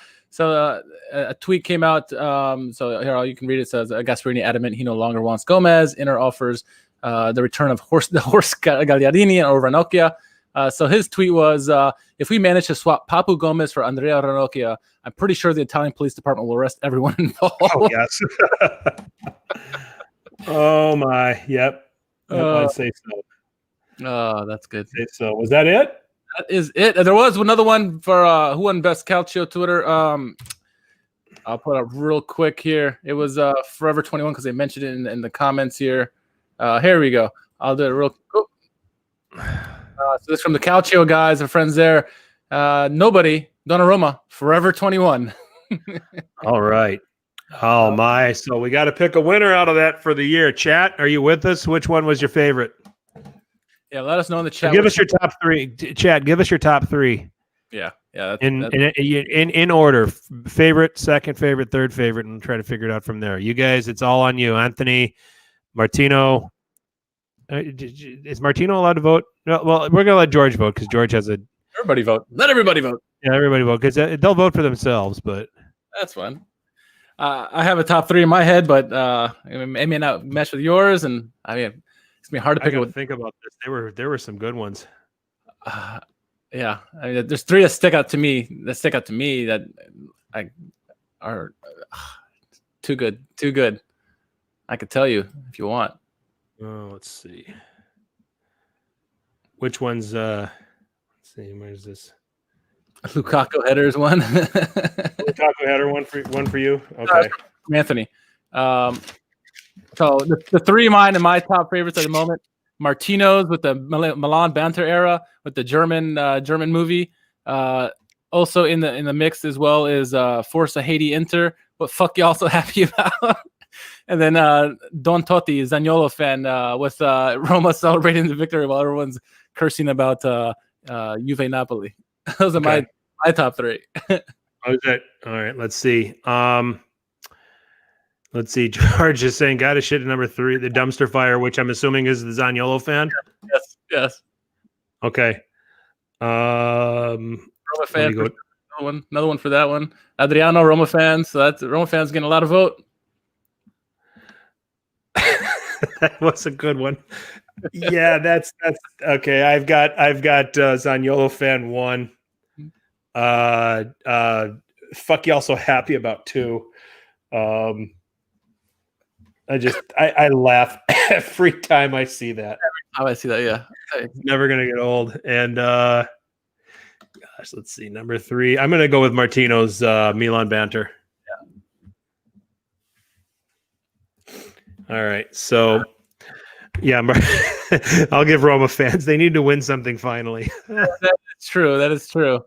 tweet came out. So here, you can read it. It says, Gasperini adamant he no longer wants Gomez. Inter offers the return of the horse Gagliardini or Ranocchia. So his tweet was, if we manage to swap Papu Gomez for Andrea Ranocchia, I'm pretty sure the Italian police department will arrest everyone involved. Oh, yes. Oh, my. Yep. I'd say so. Oh, that's good. So was that it? That is it. There was another one for who won Best Calcio Twitter. I'll put it up real quick here. It was Forever 21 because they mentioned it in the comments here. Here we go. I'll do it real quick. So this is from the Calcio guys, our friends there. Nobody, Donnarumma, Forever 21. All right. Oh, my. So we got to pick a winner out of that for the year. Chat, are you with us? Which one was your favorite? Yeah, let us know in the chat. Give us your top three. Chad, give us your top three. Yeah. In order: favorite, second favorite, third favorite, and try to figure it out from there. You guys, it's all on you. Anthony, Martino. Is Martino allowed to vote? No. Well, we're gonna let George vote because George has a. Everybody vote. Let everybody vote. Yeah, everybody vote because they'll vote for themselves. But that's fun. I have a top three in my head, but it may not match with yours, and I mean. It's gonna be hard to pick. Think about this. There were some good ones. Yeah, I mean, there's three that stick out to me. That are too good. I could tell you if you want. Oh, let's see. Which ones? Let's see. Where's this? Lukaku headers one. Lukaku header one for you. Okay, Anthony. So the three of mine and my top favorites at the moment: Martino's with the Milan banter era with the German movie. Also in the mix as well is Forza Haiti Inter. What fuck you also happy about? And then Don Totti, Zaniolo fan with Roma celebrating the victory while everyone's cursing about Juve Napoli. Those are my top three. All right, let's see. Let's see. George is saying, got to shit at number 3, the dumpster fire, which I'm assuming is the Zaniolo fan. Yes. Okay. Roma fan. Another one for that one. Adriano, Roma fans. So that's Roma fans getting a lot of vote. That was a good one. Yeah, that's okay. I've got Zaniolo fan 1. Fuck you also happy about 2. I laugh every time I see that. I see that, yeah. It's never gonna get old. And gosh, let's see. Number 3. I'm gonna go with Martino's Milan banter. Yeah. All right. So yeah, I'll give Roma fans. They need to win something finally. That is true.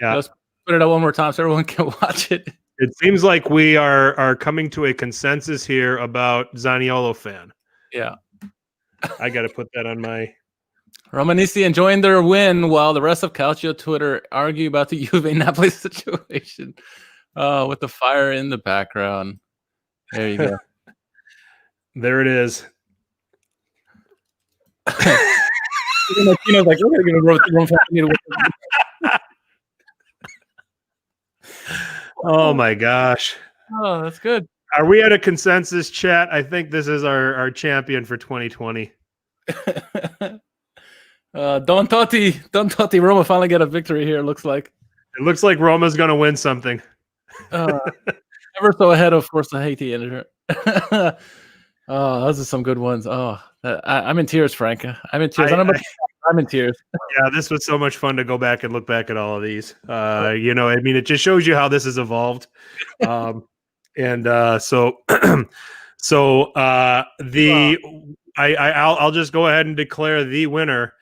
Yeah. Let's put it up one more time so everyone can watch it. It seems like we are coming to a consensus here about Zaniolo fan. Yeah. I got to put that on my... Romanisti enjoying their win while the rest of Calcio Twitter argue about the Juve Napoli situation with the fire in the background. There you go. There it is. Martino's like, we're going to go. Oh my gosh. Oh, that's good. Are we at a consensus, chat? I think this is our champion for 2020. Don Totti, Roma finally get a victory here, it looks like. It looks like Roma's going to win something. Ever so ahead of Forza Haiti. Oh, those are some good ones. Oh, I'm in tears, Frank. I'm in tears. I'm in tears. Yeah, this was so much fun to go back and look back at all of these. It just shows you how this has evolved. I'll just go ahead and declare the winner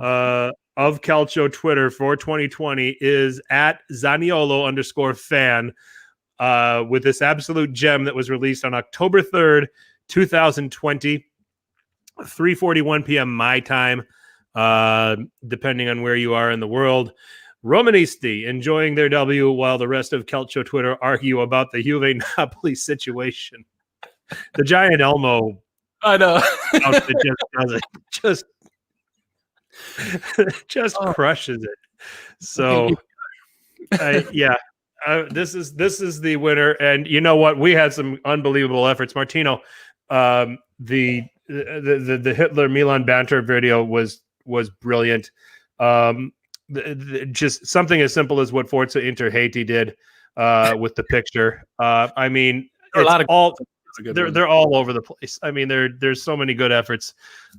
of Calcio Twitter for 2020 is at Zaniolo_fan with this absolute gem that was released on October 3rd, 2020, 3:41 p.m. my time. Depending on where you are in the world. Romanisti enjoying their W while the rest of Calcio Twitter argue about the Juve Napoli situation. The giant Elmo I know. outfit just crushes it. So, this is the winner. And you know what? We had some unbelievable efforts. Martino, the Hitler Milan banter video was brilliant. Just something as simple as what Forza Inter Haiti did with the picture. I mean, they're all over the place. I mean, there's so many good efforts,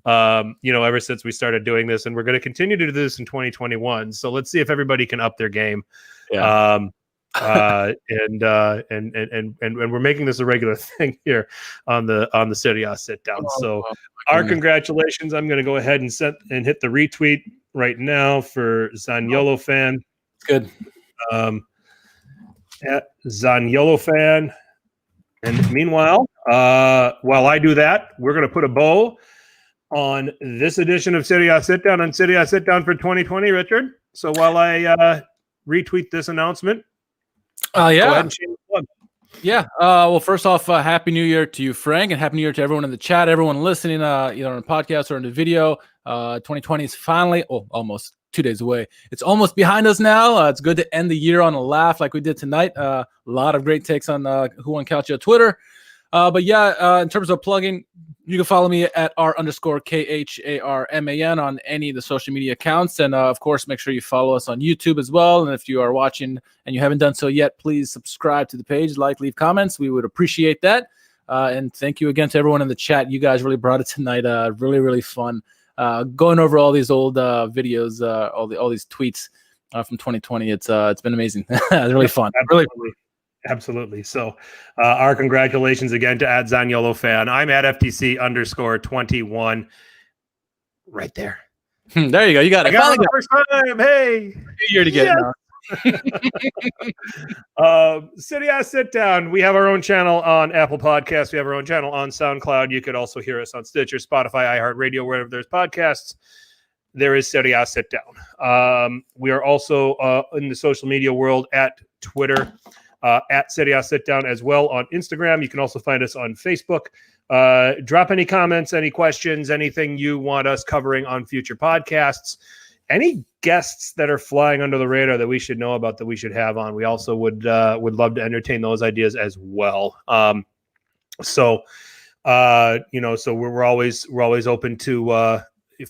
ever since we started doing this, and we're going to continue to do this in 2021. So let's see if everybody can up their game. Yeah. And we're making this a regular thing here on the Serie sit down. So our congratulations. I'm going to go ahead and hit the retweet right now for Zaniolo fan. Good. At Zaniolo fan. And meanwhile, while I do that, we're going to put a bow on this edition of Serie Sit Down on Serie Sit Down for 2020, Richard. So while I retweet this announcement, go ahead and change the plug. Yeah. Well, first off, Happy New Year to you, Frank, and Happy New Year to everyone in the chat, everyone listening, either on the podcast or in the video. 2020 is finally, almost 2 days away. It's almost behind us now. It's good to end the year on a laugh like we did tonight. A lot of great takes on Who Won Calcio Twitter. But yeah, in terms of plugging, you can follow me at R_KHARMAN on any of the social media accounts. And of course, make sure you follow us on YouTube as well. And if you are watching and you haven't done so yet, please subscribe to the page, leave comments. We would appreciate that. And thank you again to everyone in the chat. You guys really brought it tonight. Really, really fun. Going over all these old videos, all these tweets from 2020. It's been amazing. It's really fun. Absolutely. So our congratulations again to @Zaniolo fan. I'm at FTC_21 right there. There you go. You got it. I got it the first time. Hey. Good year to get it now. Serie Sit Down. We have our own channel on Apple Podcasts. We have our own channel on SoundCloud. You could also hear us on Stitcher, Spotify, iHeartRadio, wherever there's podcasts. There is Serie Sit Down. We are also in the social media world at Twitter, at Serie Sit Down as well on Instagram. You can also find us on Facebook. Drop any comments, any questions, anything you want us covering on future podcasts. Any guests that are flying under the radar that we should know about, that we should have on, we also would love to entertain those ideas as well. So we're always open to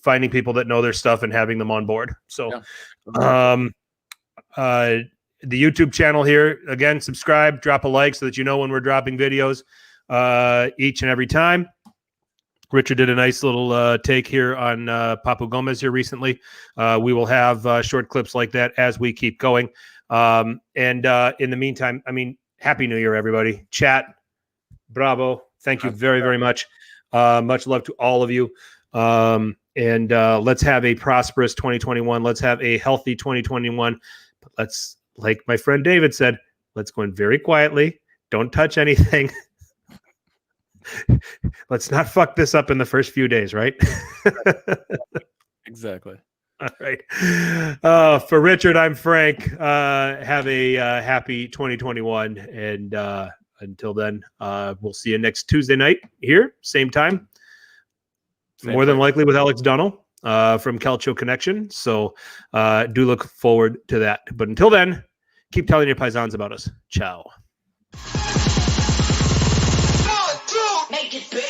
finding people that know their stuff and having them on board. So, the YouTube channel here, again, subscribe, drop a like so that you know when we're dropping videos each and every time. Richard did a nice little take here on Papu Gomez here recently. We will have short clips like that as we keep going. And in the meantime, Happy New Year, everybody. Chat, bravo. Thank you very, very much. Much love to all of you. And let's have a prosperous 2021. Let's have a healthy 2021. But let's, like my friend David said, let's go in very quietly. Don't touch anything. Let's not fuck this up in the first few days, right? Exactly. All right. For Richard, I'm Frank. Have a happy 2021. And until then, we'll see you next Tuesday night here, same time. More than likely with Alex Dunnell from Calcio Connection. So do look forward to that. But until then, keep telling your paisans about us. Ciao. Make it big.